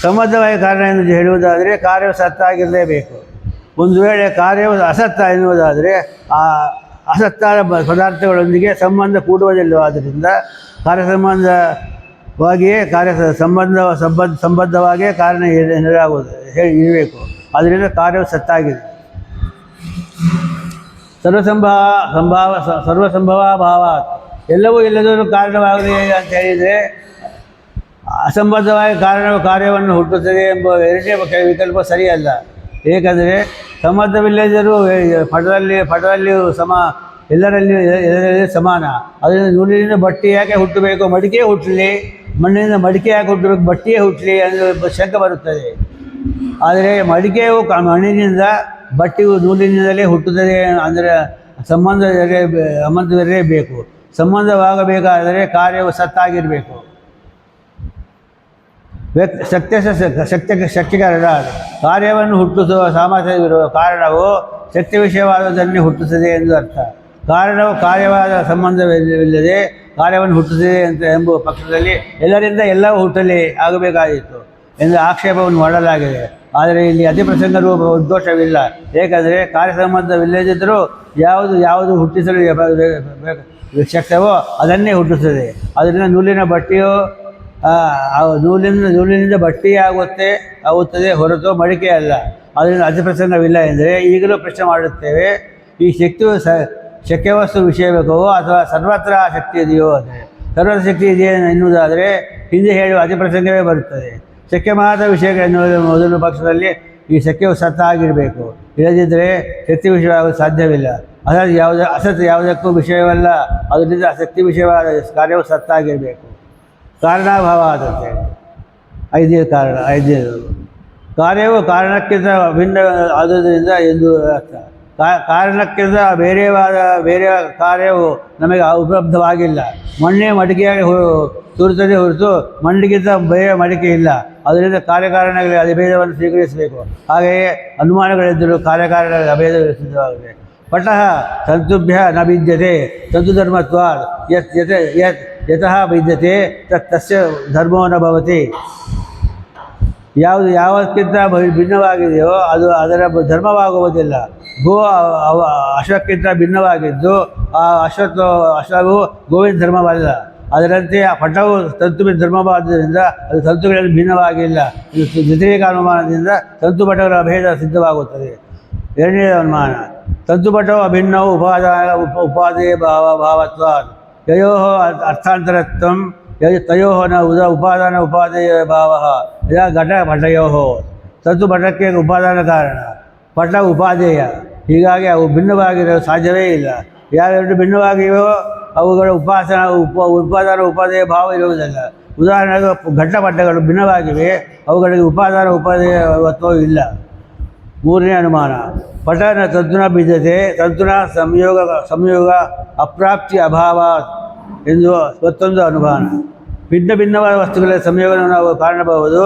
ಸಂಬದ್ಧವಾಗಿ ಕಾರಣ ಎಂದು ಹೇಳುವುದಾದರೆ ಕಾರ್ಯವು ಸತ್ತಾಗಿರಲೇಬೇಕು. ಒಂದು ವೇಳೆ ಕಾರ್ಯವು ಅಸತ್ತ ಎನ್ನುವುದಾದರೆ ಆ ಅಸತ್ತಾದ ಪದಾರ್ಥಗಳೊಂದಿಗೆ ಸಂಬಂಧ ಕೂಡುವುದಿಲ್ಲವಾದ್ದರಿಂದ ಕಾರ್ಯಸಂಬಂಧವಾಗಿಯೇ ಸಂಬದ್ಧವಾಗಿಯೇ ಕಾರಣ ಇರಬೇಕು. ಅದರಿಂದ ಕಾರ್ಯವು ಸತ್ತಾಗಿದೆ. ಸರ್ವಸಂಭವಾಭಾವಾತ್ ಎಲ್ಲವೂ ಎಲ್ಲದೂ ಕಾರಣವಾಗಲಿದೆ ಅಂತ ಹೇಳಿದರೆ ಅಸಂಬದ್ಧವಾಗಿ ಕಾರಣವು ಕಾರ್ಯವನ್ನು ಹುಟ್ಟುತ್ತದೆ ಎಂಬ ಎರಡನೇ ವಿಕಲ್ಪ ಸರಿಯಲ್ಲ. ಏಕೆಂದರೆ ಸಂಬಂಧವಿಲ್ಲದರೂ ಪಟದಲ್ಲಿಯೂ ಎಲ್ಲರಲ್ಲಿ ಸಮಾನ. ಅದರಿಂದ ನೂಲಿನಿಂದ ಬಟ್ಟೆ ಯಾಕೆ ಹುಟ್ಟಬೇಕು? ಮಡಿಕೆ ಹುಟ್ಟಲಿ, ಮಣ್ಣಿನಿಂದ ಮಡಿಕೆ ಯಾಕೆ ಹುಟ್ಟಬೇಕು? ಬಟ್ಟೆಯೇ ಹುಟ್ಟಲಿ ಅನ್ನೋ ಶಂಕೆ ಬರುತ್ತದೆ. ಆದರೆ ಮಡಿಕೆಯು ಮಣ್ಣಿನಿಂದ, ಬಟ್ಟೆಯು ನೂಲಿನಿಂದಲೇ ಹುಟ್ಟುತ್ತದೆ. ಅಂದರೆ ಸಂಬಂಧವಿರಲೇಬೇಕು. ಸಂಬಂಧವಾಗಬೇಕಾದರೆ ಕಾರ್ಯವು ಸತ್ತಾಗಿರಬೇಕು. ಶಕ್ತಿಕರಣ ಕಾರ್ಯವನ್ನು ಹುಟ್ಟಿಸುವ ಸಾಮರ್ಥ್ಯವಿರುವ ಕಾರಣವು ಶಕ್ತಿ ವಿಷಯವಾದದನ್ನೇ ಹುಟ್ಟುತ್ತದೆ ಎಂದು ಅರ್ಥ. ಕಾರಣವು ಕಾರ್ಯವಾದ ಸಂಬಂಧವಿಲ್ಲದೆ ಕಾರ್ಯವನ್ನು ಹುಟ್ಟುತ್ತದೆ ಎಂಬುವ ಪಕ್ಷದಲ್ಲಿ ಎಲ್ಲರಿಂದ ಎಲ್ಲವೂ ಹುಟ್ಟಲಿ ಆಗಬೇಕಾಗಿತ್ತು ಎಂದು ಆಕ್ಷೇಪವನ್ನು ಮಾಡಲಾಗಿದೆ. ಆದರೆ ಇಲ್ಲಿ ಅತಿಪ್ರಸಂಗ ರೂಪ ಉದ್ದೋಷವಿಲ್ಲ. ಏಕೆಂದರೆ ಕಾರ್ಯ ಸಂಬಂಧವಿಲ್ಲದಿದ್ದರೂ ಯಾವುದು ಹುಟ್ಟಿಸಲು ಶಕ್ಯವೋ ಅದನ್ನೇ ಹುಟ್ಟುತ್ತದೆ. ಅದರಿಂದ ನೂಲಿನಿಂದ ಬಟ್ಟೆಯೇ ಆಗುತ್ತದೆ ಹೊರತು ಮಡಿಕೆ ಅಲ್ಲ. ಅದರಿಂದ ಅತಿಪ್ರಸಂಗವಿಲ್ಲ ಎಂದರೆ ಈಗಲೂ ಪ್ರಶ್ನೆ ಮಾಡುತ್ತೇವೆ, ಈ ಶಕ್ತಿಯು ಶಕ್ಯವಸ್ತು ವಿಷಯವೋ ಅಥವಾ ಸರ್ವತ್ರ ಶಕ್ತಿ ಇದೆಯೋ? ಅಂದರೆ ಸರ್ವತ್ರ ಶಕ್ತಿ ಇದೆಯೇ ಎನ್ನುವುದಾದರೆ ಹಿಂದೆ ಹೇಳುವ ಅತಿಪ್ರಸಂಗವೇ ಬರುತ್ತದೆ. ಶಕ್ಯ ಮಾತ್ರ ವಿಷಯಗಳೆನ್ನುವುದು ಮೊದಲ ಪಕ್ಷದಲ್ಲಿ ಈ ಶಕ್ಯವು ಸತ್ತಾಗಿರಬೇಕು. ಇಲ್ಲದಿದ್ದರೆ ಶಕ್ತಿ ವಿಷಯವಾಗಲು ಸಾಧ್ಯವಿಲ್ಲ. ಅಸತ್ ಯಾವುದಕ್ಕೂ ವಿಷಯವಲ್ಲ. ಅದರಿಂದ ಶಕ್ತಿ ವಿಷಯವಾದ ಕಾರ್ಯವು ಸತ್ತಾಗಿರಬೇಕು. ಕಾರಣಾಭಾವ ಆದಂತೆ ಐದನೇದು ಕಾರ್ಯವು ಕಾರಣಕ್ಕಿಂತ ಭಿನ್ನ ಆದುದರಿಂದ ಎಂದು ಅರ್ಥ. ಕಾರಣಕ್ಕಿಂತ ಬೇರೆ ಕಾರ್ಯವು ನಮಗೆ ಉಪಲಬ್ಧವಾಗಿಲ್ಲ. ಮಣ್ಣೆ ಮಡಿಕೆಯಾಗಿ ತೋರುತ್ತದೆ ಹೊರತು ಮಣ್ಣಿಗಿಂತ ಬೇರೆ ಮಡಿಕೆ ಇಲ್ಲ. ಅದರಿಂದ ಕಾರ್ಯಕಾರಣಗಳಿಗೆ ಅಭೇದವನ್ನು ಸ್ವೀಕರಿಸಬೇಕು. ಹಾಗೆಯೇ ಅನುಮಾನಗಳಿದ್ದರೂ ಕಾರ್ಯಕಾರಣಗಳಿಗೆ ಅಭೇದ ಸಿದ್ಧವಾಗಿದೆ. ಪಟಃ ತಂತುಭ್ಯ ನ ಭಿದ್ಯತೆ ತಂತುಧರ್ಮತ್ವಾತ್ ಯತಃ ಭಿದ್ಯತೆ ತಸ್ಯ ಧರ್ಮೋ ನ ಭವತಿ. ಯಾವಕ್ಕಿಂತ ಭಿನ್ನವಾಗಿದೆಯೋ ಅದು ಅದರ ಧರ್ಮವಾಗುವುದಿಲ್ಲ. ಗೋ ಅಶ್ವಕ್ಕಿಂತ ಭಿನ್ನವಾಗಿದ್ದು ಆ ಅಶ್ವವು ಗೋವಿನ ಧರ್ಮವಲ್ಲ. ಅದರಂತೆ ಆ ಪಟವು ತಂತುವಿನ ಧರ್ಮವಾದ್ದರಿಂದ ಅದು ತಂತುಗಳಲ್ಲಿ ಭಿನ್ನವಾಗಿಲ್ಲ. ಇದು ವ್ಯತಿರೇಕ ಅನುಮಾನದಿಂದ ತಂತುಪಟಗಳ ಅಭೇದ ಸಿದ್ಧವಾಗುತ್ತದೆ. ಎರಡನೇ ಅನುಮಾನ, ತಂತುಪಟವು ಅಭಿನ್ನವು ಉಪಾದೇಯ ಭಾವತ್ವ ಯಯೋ ಅರ್ಥಾಂತರತ್ವಂ ತಯೋ ನ ಉಪಾದಾನ ಉಪಾದೇಯ ಭಾವ ಘಟ ಪಟಯೋ. ತಂತುಪಟಕ್ಕೆ ಉಪಾದಾನ ಕಾರಣ, ಪಟ ಉಪಾದೇಯ. ಹೀಗಾಗಿ ಅವು ಭಿನ್ನವಾಗಿರಲು ಸಾಧ್ಯವೇ ಇಲ್ಲ. ಯಾವೆರಡು ಭಿನ್ನವಾಗಿವೆಯೋ ಅವುಗಳ ಉಪಾದಾನ ಉಪಾದೇಯ ಭಾವ ಇರುವುದಿಲ್ಲ. ಉದಾಹರಣೆಗೆ ಘಟ್ಟಪಟ್ಟಗಳು ಭಿನ್ನವಾಗಿವೆ, ಅವುಗಳಿಗೆ ಉಪಾದಾನ ಉಪಾದೇಯತ್ವವೂ ಇಲ್ಲ. ಮೂರನೇ ಅನುಮಾನ, ಪಟನ ತಂತುನ ಭಿದ್ಯತೆ ತಂತುನ ಸಂಯೋಗ ಅಪ್ರಾಪ್ತಿ ಅಭಾವ ಎಂದು ಮತ್ತೊಂದು ಅನುಮಾನ. ಭಿನ್ನವಾದ ವಸ್ತುಗಳ ಸಂಯೋಗವನ್ನು ನಾವು ಕಾಣಬಹುದು.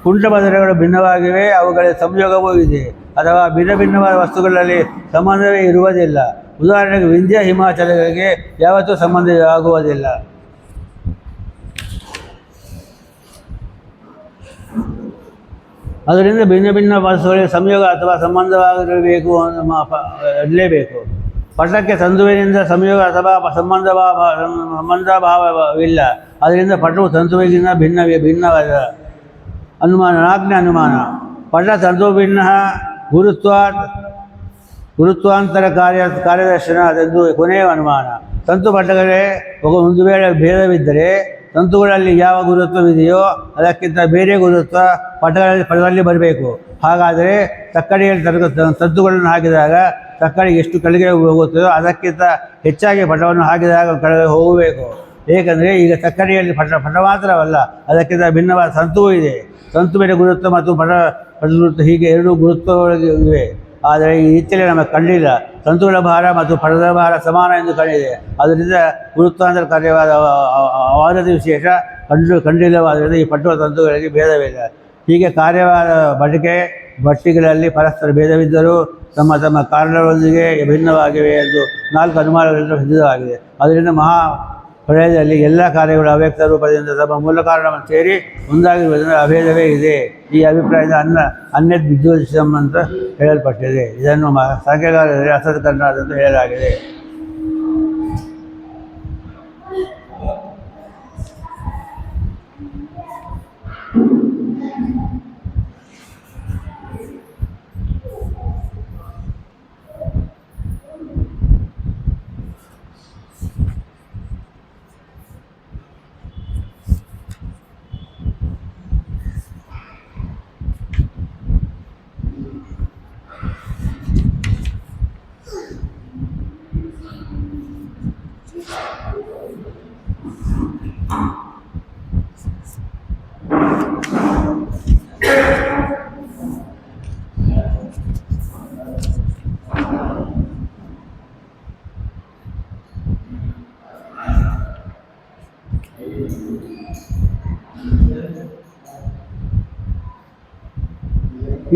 ಕುಂಟಬದರಗಳು ಭಿನ್ನವಾಗಿವೆ, ಅವುಗಳಿಗೆ ಸಂಯೋಗವೂ ಇದೆ. ಅಥವಾ ಭಿನ್ನವಾದ ವಸ್ತುಗಳಲ್ಲಿ ಸಂಬಂಧವೇ ಇರುವುದಿಲ್ಲ. ಉದಾಹರಣೆಗೆ ವಿಂಧ್ಯ ಹಿಮಾಚಲಗಳಿಗೆ ಯಾವತ್ತೂ ಸಂಬಂಧ ಆಗುವುದಿಲ್ಲ. ಅದರಿಂದ ಭಿನ್ನ ವಸ್ತುಗಳಿಗೆ ಸಂಯೋಗ ಅಥವಾ ಸಂಬಂಧವಾಗಿರಬೇಕು ಇರಲೇಬೇಕು. ಪಟಕ್ಕೆ ತಂತುವಿನಿಂದ ಸಂಯೋಗ ಅಥವಾ ಸಂಬಂಧ ಭಾವವಿಲ್ಲ. ಅದರಿಂದ ಪಟವು ತಂತುವಿಗಿಂತ ಭಿನ್ನವಲ್ಲ. ಅನುಮಾನ. ನಾಲ್ಕನೇ ಅನುಮಾನ, ಪಟ ತಂತು ಭಿನ್ನ ಗುರುತ್ವಾಂತರ ಕಾರ್ಯದರ್ಶನ ಎಂದು ಕೊನೆಯ ಅನುಮಾನ. ತಂತು ಪಟಗಳೇ ಒಂದು ವೇಳೆ ಭೇದವಿದ್ದರೆ ತಂತುಗಳಲ್ಲಿ ಯಾವ ಗುರುತ್ವವಿದೆಯೋ ಅದಕ್ಕಿಂತ ಬೇರೆ ಗುರುತ್ವ ಪಟದಲ್ಲಿ ಬರಬೇಕು. ಹಾಗಾದರೆ ತಕ್ಕಡಿಯಲ್ಲಿ ತಂತುಗಳನ್ನು ಹಾಕಿದಾಗ ತಕ್ಕಡಿ ಎಷ್ಟು ಕೆಳಗೆ ಹೋಗುತ್ತದೋ ಅದಕ್ಕಿಂತ ಹೆಚ್ಚಾಗಿ ಪಟವನ್ನು ಹಾಕಿದಾಗ ಕೆಳಗೆ ಹೋಗಬೇಕು. ಏಕೆಂದರೆ ಈಗ ತಕ್ಕಡಿಯಲ್ಲಿ ಪಟ ಮಾತ್ರವಲ್ಲ, ಅದಕ್ಕಿಂತ ಭಿನ್ನವಾದ ತಂತುವೂ ಇದೆ. ತಂತುವಿನ ಗುರುತ್ವ ಮತ್ತು ಪಟ ಗುರುತ್ವ ಹೀಗೆ ಎರಡು ಗುರುತ್ವಗಳಿವೆ. ಆದರೆ ಈ ರೀತಿಯಲ್ಲಿ ನಮಗೆ ಕಂಡಿಲ್ಲ. ತಂತುಗಳ ಭಾರ ಮತ್ತು ಪಟದ ಭಾರ ಸಮಾನ ಎಂದು ಕಂಡಿದೆ. ಅದರಿಂದ ಗುರುತ್ವಾಂತರ ಕಾರ್ಯವಾದ ಅವಾದದ ವಿಶೇಷ ಕಂಡಿಲ್ಲವಾದ್ದರಿಂದ ಈ ಪಟ್ಟುವ ತಂತುಗಳಿಗೆ ಭೇದವಿಲ್ಲ. ಹೀಗೆ ಕಾರ್ಯವಾದ ಬಟ್ಟಿಗಳಲ್ಲಿ ಪರಸ್ಪರ ಭೇದವಿದ್ದರೂ ತಮ್ಮ ಕಾರಣಗಳೊಂದಿಗೆ ಭಿನ್ನವಾಗಿವೆ ಎಂದು 4 ಅನುಮಾನಗಳಿಂದ ಸಿದ್ಧವಾಗಿದೆ. ಅದರಿಂದ ಪ್ರಳಯದಲ್ಲಿ ಎಲ್ಲ ಕಾರ್ಯಗಳು ಅವ್ಯಕ್ತ ರೂಪದಿಂದ ತಮ್ಮ ಮೂಲ ಕಾರಣವನ್ನು ಸೇರಿ ಒಂದಾಗಿರುವುದರಿಂದ ಅಭೇದವೇ ಇದೆ. ಈ ಅಭಿಪ್ರಾಯದಿಂದ ಅನ್ಯದ್ ವಿದ್ಯೋಜಿಸಂ ಅಂತ ಹೇಳಲ್ಪಟ್ಟಿದೆ. ಇದನ್ನು ಸಂಖ್ಯಾಕಾರರಲ್ಲಿ ಅಸತ್ ಕರ್ನಾಟಕ ಎಂದು ಹೇಳಲಾಗಿದೆ.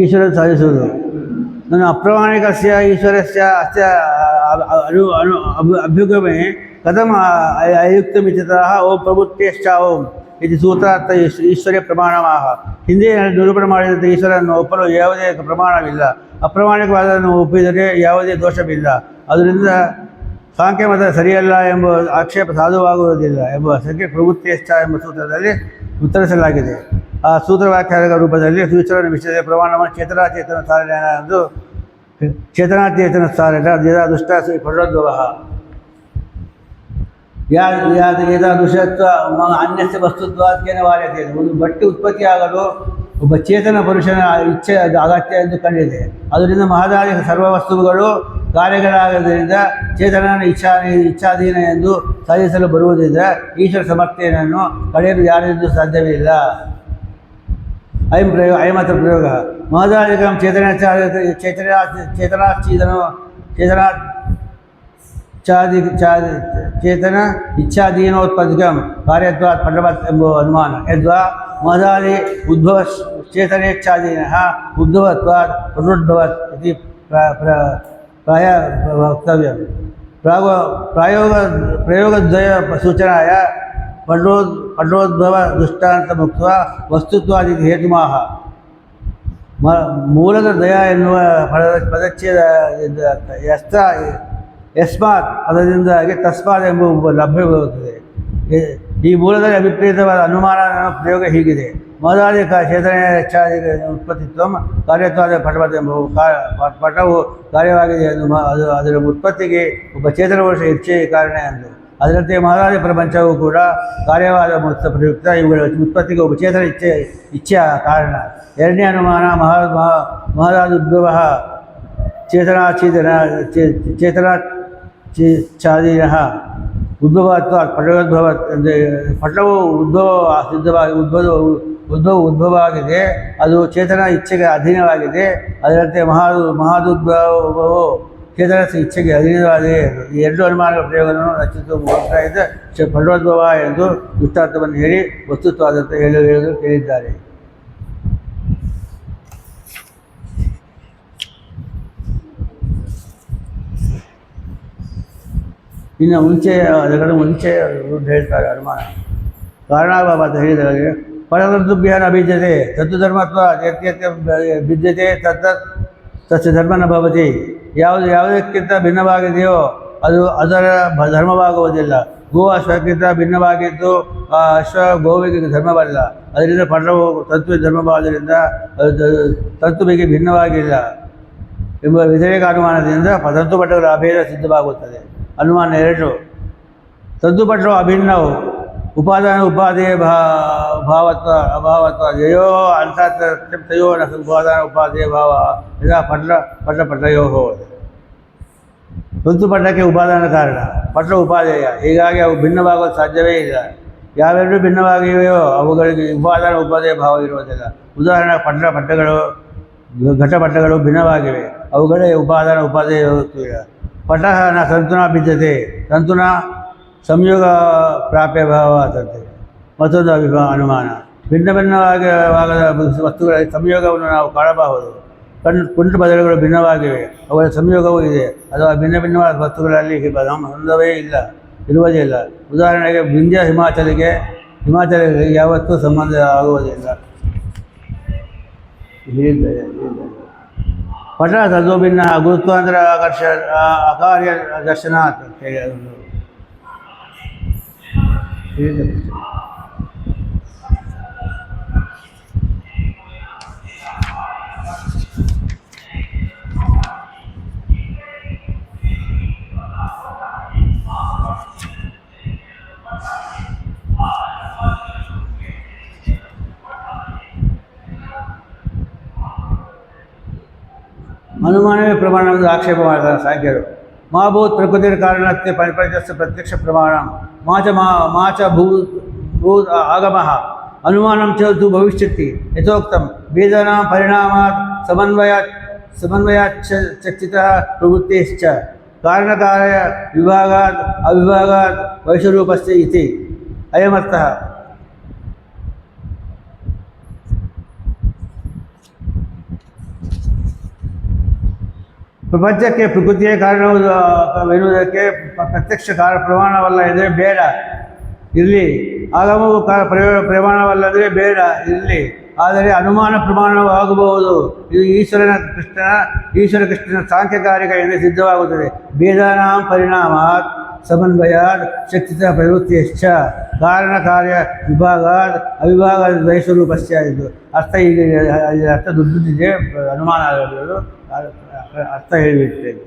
ಈಶ್ವರ ಸಾಧಿಸುವುದು. ನಾನು ಅಪ್ರಾಮಾಣಿಕಸ್ಯ ಈಶ್ವರಸ್ಯ ಅಸ್ಯ ಅಭ್ಯುಗಮೆ ಕಥಂ ಅಯುಕ್ತಮಿತ್ಯತಃ ಓಂ ಪ್ರಭುತ್ಯಶ್ಚ ಓಂ ಇದು ಸೂತ್ರಾರ್ಥ ಈಶ್ವರ್ಯ ಪ್ರಮಾಣವಾಹ. ಹಿಂದೆ ನಿರೂಪಣೆ ಮಾಡಿದಂತೆ ಈಶ್ವರನ್ನು ಒಪ್ಪಲು ಯಾವುದೇ ಪ್ರಮಾಣವಿಲ್ಲ. ಅಪ್ರಾಮಾಣಿಕವಾದನ್ನು ಒಪ್ಪಿದರೆ ಯಾವುದೇ ದೋಷವಿಲ್ಲ. ಅದರಿಂದ ಸಾಂಖ್ಯ ಮತ ಸರಿಯಲ್ಲ ಎಂಬ ಆಕ್ಷೇಪ ಸಾಧುವಾಗುವುದಿಲ್ಲ ಎಂಬ ಸಂಖ್ಯೆ ಪ್ರಭುತ್ಯಶ್ಚ ಎಂಬ ಸೂತ್ರದಲ್ಲಿ ಉತ್ತರಿಸಲಾಗಿದೆ. ಆ ಸೂತ್ರವಾಕ್ಯದ ರೂಪದಲ್ಲಿ ಸೂಚನ ವಿಷಯದ ಪ್ರಮಾಣವನ್ನು ಚೇತನಾಚೇತನ ಸಾರಣ ಎಂದು ಚೇತನಾಚೇತನ ಸಾರಣ ದುಷ್ಟ ಪಡೋದ್ಭವ ಏತಾದೃಶತ್ವ ಅನ್ಯಸ್ಯ ವಸ್ತುತ್ವಾತ್ಯನ ವಾರ್ಯತೆ. ಒಂದು ಬಟ್ಟೆ ಉತ್ಪತ್ತಿಯಾಗಲು ಒಬ್ಬ ಚೇತನ ಪುರುಷನ ಇಚ್ಛೆ ಅದು ಅಗತ್ಯ ಎಂದು ಕಂಡಿದೆ. ಅದರಿಂದ ಮಹದಾದಿ ಸರ್ವ ವಸ್ತುಗಳು ಕಾರ್ಯಗಳಾಗೋದ್ರಿಂದ ಚೇತನನ ಇಚ್ಛಾಧೀನ ಎಂದು ಸಾಧಿಸಲು ಬರುವುದರಿಂದ ಈಶ್ವರ ಸಮರ್ಥನೆಯನ್ನು ಪಡೆಯಲು ಯಾರಿಂದೂ ಸಾಧ್ಯವಿಲ್ಲ. ಅಯಮತ್ರ ಪ್ರಯೋಗ ಮಹದಾದಿಕಂ ಚೇತನ ಇಚ್ಛಾಧೀನೋತ್ಪತ್ತಿಕಂ ಕಾರ್ಯತ್ವಾತ್ ಪಂಡವತ್ ಎಂಬ ಅನುಮಾನ. ಯದ್ವಾ ಮಹದಾದಿ ಉದ್ಭವ ಚೇತನೇಚ್ಛಾಧೀನಃ ಉದ್ಭವತ್ವಾತ್ ಪುನರುದ್ಭವತ್ ಇತಿ ಪ್ರಾಯ ವಕ್ತವ್ಯಂ. ಪ್ರಯೋಗದ್ವಯ ಸೂಚನಾಯ ಪಂಡೋದ್ಭವ ದೃಷ್ಟಾಂತ ಮುಕ್ತ ವಸ್ತುತ್ವಾದಿ ಹೇತುಮಾಹ. ಮೂಲದ ದಯ ಎನ್ನುವ ಪದಚ್ಛೇದ ಯಸ್ಮಾತ್ ಪದದಿಂದಾಗಿ ತಸ್ಮಾತ್ ಎಂಬ ಲಭ್ಯವಾಗುತ್ತದೆ. ಈ ಮೂಲದಲ್ಲಿ ಅಭಿಪ್ರೇತವಾದ ಅನುಮಾನ ಪ್ರಯೋಗ ಹೀಗಿದೆ. ಮಹದಾದಿ ಚೇತನ ಹೆಚ್ಚಾದಿ ಉತ್ಪತ್ತಿತ್ವ ಕಾರ್ಯತ್ವಾದ ಪಟವತ್ ಎಂಬ ಪಟವು ಕಾರ್ಯವಾಗಿದೆ ಎಂದು ಅದರ ಉತ್ಪತ್ತಿಗೆ ಒಬ್ಬ ಚೇತನ ಪುರುಷ ಇಚ್ಛೆ ಕಾರಣ ಎಂದು. ಅದರಂತೆ ಮಹದಾದಿ ಪ್ರಪಂಚವೂ ಕೂಡ ಕಾರ್ಯವಾದ ಪ್ರಯುಕ್ತ ಇವುಗಳ ಉತ್ಪತ್ತಿಗೆ ಒಬ್ಬ ಚೇತನ ಇಚ್ಛೆಯ ಕಾರಣ. ಎರಡನೇ ಅನುಮಾನ ಮಹದಾದಿ ಉದ್ಭವ ಚೇತನಾಚ್ಛಾದೀನ ಉದ್ಭವತ್ವ ಪಟೋದ್ಭವ ಅಂದರೆ ಪಟವು ಉದ್ಭವವಾಗಿದೆ, ಅದು ಚೇತನ ಇಚ್ಛೆಗೆ ಅಧೀನವಾಗಿದೆ. ಅದರಂತೆ ಮಹಾದುದ್ಭವವು ಚೇತನ ಇಚ್ಛೆಗೆ ಅಧೀನವಾಗಿದೆ. ಈ ಎರಡು ಅನುಮಾನಗಳ ಪ್ರಯೋಗವನ್ನು ರಚಿಸುವ ಮೂಲಕ ಪಟೋದ್ಭವ ಎಂದು ದೃಷ್ಟಾರ್ಥವನ್ನು ಹೇಳಿ ವಸ್ತುತ್ವಾದಂತ ಹೇಳಲು ಕೇಳಿದ್ದಾರೆ. ಇನ್ನು ಅದರ ಮುಂಚೆ ಹೇಳ್ತಾರೆ ಅನುಮಾನ ಕಾರಣಾಭಾವ ಅಂತ ಹೇಳಿದರೆ ಪರತಂತುಭ್ಯಾನ ಅಭಿಜ್ಯತೆ ತತ್ವಧರ್ಮತ್ವ ಭಿದ್ಯತೆ ತಸ್ಯ ಧರ್ಮನ ಭವತಿ. ಯಾವುದಕ್ಕಿಂತ ಭಿನ್ನವಾಗಿದೆಯೋ ಅದು ಅದರ ಧರ್ಮವಾಗುವುದಿಲ್ಲ. ಗೋ ಅಶ್ವಕ್ಕಿಂತ ಭಿನ್ನವಾಗಿದ್ದು ಆ ಅಶ್ವ ಗೋವಿಗೆ ಧರ್ಮವಲ್ಲ. ಅದರಿಂದ ಪಟವು ತತ್ವ ಧರ್ಮವಾದ್ದರಿಂದ ಅದು ತತ್ವವಿಗೆ ಭಿನ್ನವಾಗಿಲ್ಲ ಎಂಬ ವ್ಯತಿರೇಕ ಅನುಮಾನದಿಂದ ತಂತು ಪಟಗಳ ಅಭೇದ ಸಿದ್ಧವಾಗುತ್ತದೆ. ಅನುಮಾನ 2. ತಂತುಪಟರು ಅಭಿನ್ನವು ಉಪಾದಾನ ಉಪಾದೇಯ ಭಾವತ್ವ ಅಭಾವತ್ವ ಯಯೋ ಅಂತೋ ನ ಉಪಾದಾನ ಉಪಾದೇಯ ಭಾವ ಯದಾ ಪಟಪಟಯೋ. ತಂತುಪಟಕ್ಕೆ ಉಪಾದಾನ ಕಾರಣ, ಪಟ ಉಪಾದೇಯ, ಹೀಗಾಗಿ ಅವು ಭಿನ್ನವಾಗಲು ಸಾಧ್ಯವೇ ಇಲ್ಲ. ಯಾವೆರಡೂ ಭಿನ್ನವಾಗಿವೆಯೋ ಅವುಗಳಿಗೆ ಉಪಾದಾನ ಉಪಾದೇಯ ಭಾವ ಇರುವುದಿಲ್ಲ. ಉದಾಹರಣೆ ಪಟ್ಟಗಳು ಘಟಪಟ್ಟಗಳು ಭಿನ್ನವಾಗಿವೆ, ಅವುಗಳೇ ಉಪಾದಾನ ಉಪಾದೇಯ ಇಲ್ಲ. ಪಟಃ ನ ತಂತುನಾ ಭಿದ್ಯತೆ, ತಂತುನಾ ಸಂಯೋಗ ಪ್ರಾಪ್ಯ ಭಾವ ಆಗ್ತದೆ. ಮತ್ತೊಂದು ಅನುಮಾನ, ಭಿನ್ನವಾಗದ ವಸ್ತುಗಳ ಸಂಯೋಗವನ್ನು ನಾವು ಕಾಣಬಹುದು. ಕುಂಟು ಬದಲುಗಳು ಭಿನ್ನವಾಗಿವೆ, ಅವುಗಳ ಸಂಯೋಗವೂ ಇದೆ. ಅಥವಾ ಭಿನ್ನವಾದ ವಸ್ತುಗಳಲ್ಲಿ ಸಂಬಂಧವೇ ಇರುವುದೇ ಇಲ್ಲ. ಉದಾಹರಣೆಗೆ ವಿಂಧ್ಯ ಹಿಮಾಚಲಿಗೆ ಯಾವತ್ತೂ ಸಂಬಂಧ ಆಗುವುದಿಲ್ಲ. ಪಟ ತದ್ವು ಭಿನ್ನ ಗುರುತ್ವಾಂತರ ಅಕಾರ್ಯ ದರ್ಶನ ಅಂತ ಹೇಳಿ ಅದೊಂದು ಅನುಮಾನವೇ ಪ್ರಮಾಣವೆಂದು ಆಕ್ಷೇಪ ಮಾಡ್ತಾರೆ ಸಾಂಖ್ಯರು. ಮಹಾಭೂತ್ ಪ್ರಕೃತಿಯ ಕಾರಣಕ್ಕೆ ಪರಿಪರ್ಯಸ್ಯ ಪ್ರತ್ಯಕ್ಷ ಪ್ರಮಾಣ ಮಾಚ ಭೂತ್ ಆಗಮಃ ಅನುಮಾನಂ ಚ ಭವಿಷ್ಯತಿ ಯಥೋಕ್ತಂ ವೇದನಾ ಪರಿಣಾಮಾತ್ ಸಮನ್ವಯಾಚ್ಛಿತಃ ಪ್ರವೃತ್ತಿಶ್ಚ ಕಾರಣಕಾರ್ಯ ವಿಭಾಗಾತ್ ಅವಿಭಾಗಾತ್ ವೈಶ್ವರೂಪಸ್ಯ ಇತಿ ಅಯಮರ್ಥಃ. ಪ್ರಪಂಚಕ್ಕೆ ಪ್ರಕೃತಿಯೇ ಕಾರಣವೆನ್ನುವುದಕ್ಕೆ ಪ್ರತ್ಯಕ್ಷ ಪ್ರಮಾಣವಲ್ಲ ಎಂದರೆ ಬೇಡ ಇರಲಿ, ಆಗಮವು ಪ್ರಮಾಣವಲ್ಲಂದರೆ ಬೇಡ ಇರಲಿ. ಆದರೆ ಅನುಮಾನ ಪ್ರಮಾಣವಾಗಬಹುದು. ಇದು ಈಶ್ವರ ಕೃಷ್ಣನ ಸಾಂಖ್ಯಕಾರಿಕ ಎಂದು ಸಿದ್ಧವಾಗುತ್ತದೆ. ಭೇದಾನಾಂ ಪರಿಣಾಮಾತ್ ಸಮನ್ವಯಾತ್ ಶಕ್ತಿತ ಪ್ರವೃತ್ತಿಯಶ್ಚ ಕಾರಣ ಕಾರ್ಯ ವಿಭಾಗಾತ್ ಅವಿಭಾಗದ ದ್ವೈಸ್ವರೂಪಸ್ಯ ಇದು ಅರ್ಥ. ಈಗ ಅರ್ಥ ದುಡ್ಡಿದೆ, ಅನುಮಾನ ಆಗಬಹುದು, ಅರ್ಥ ಹೇಳಿಬಿಡ್ತೇವೆ.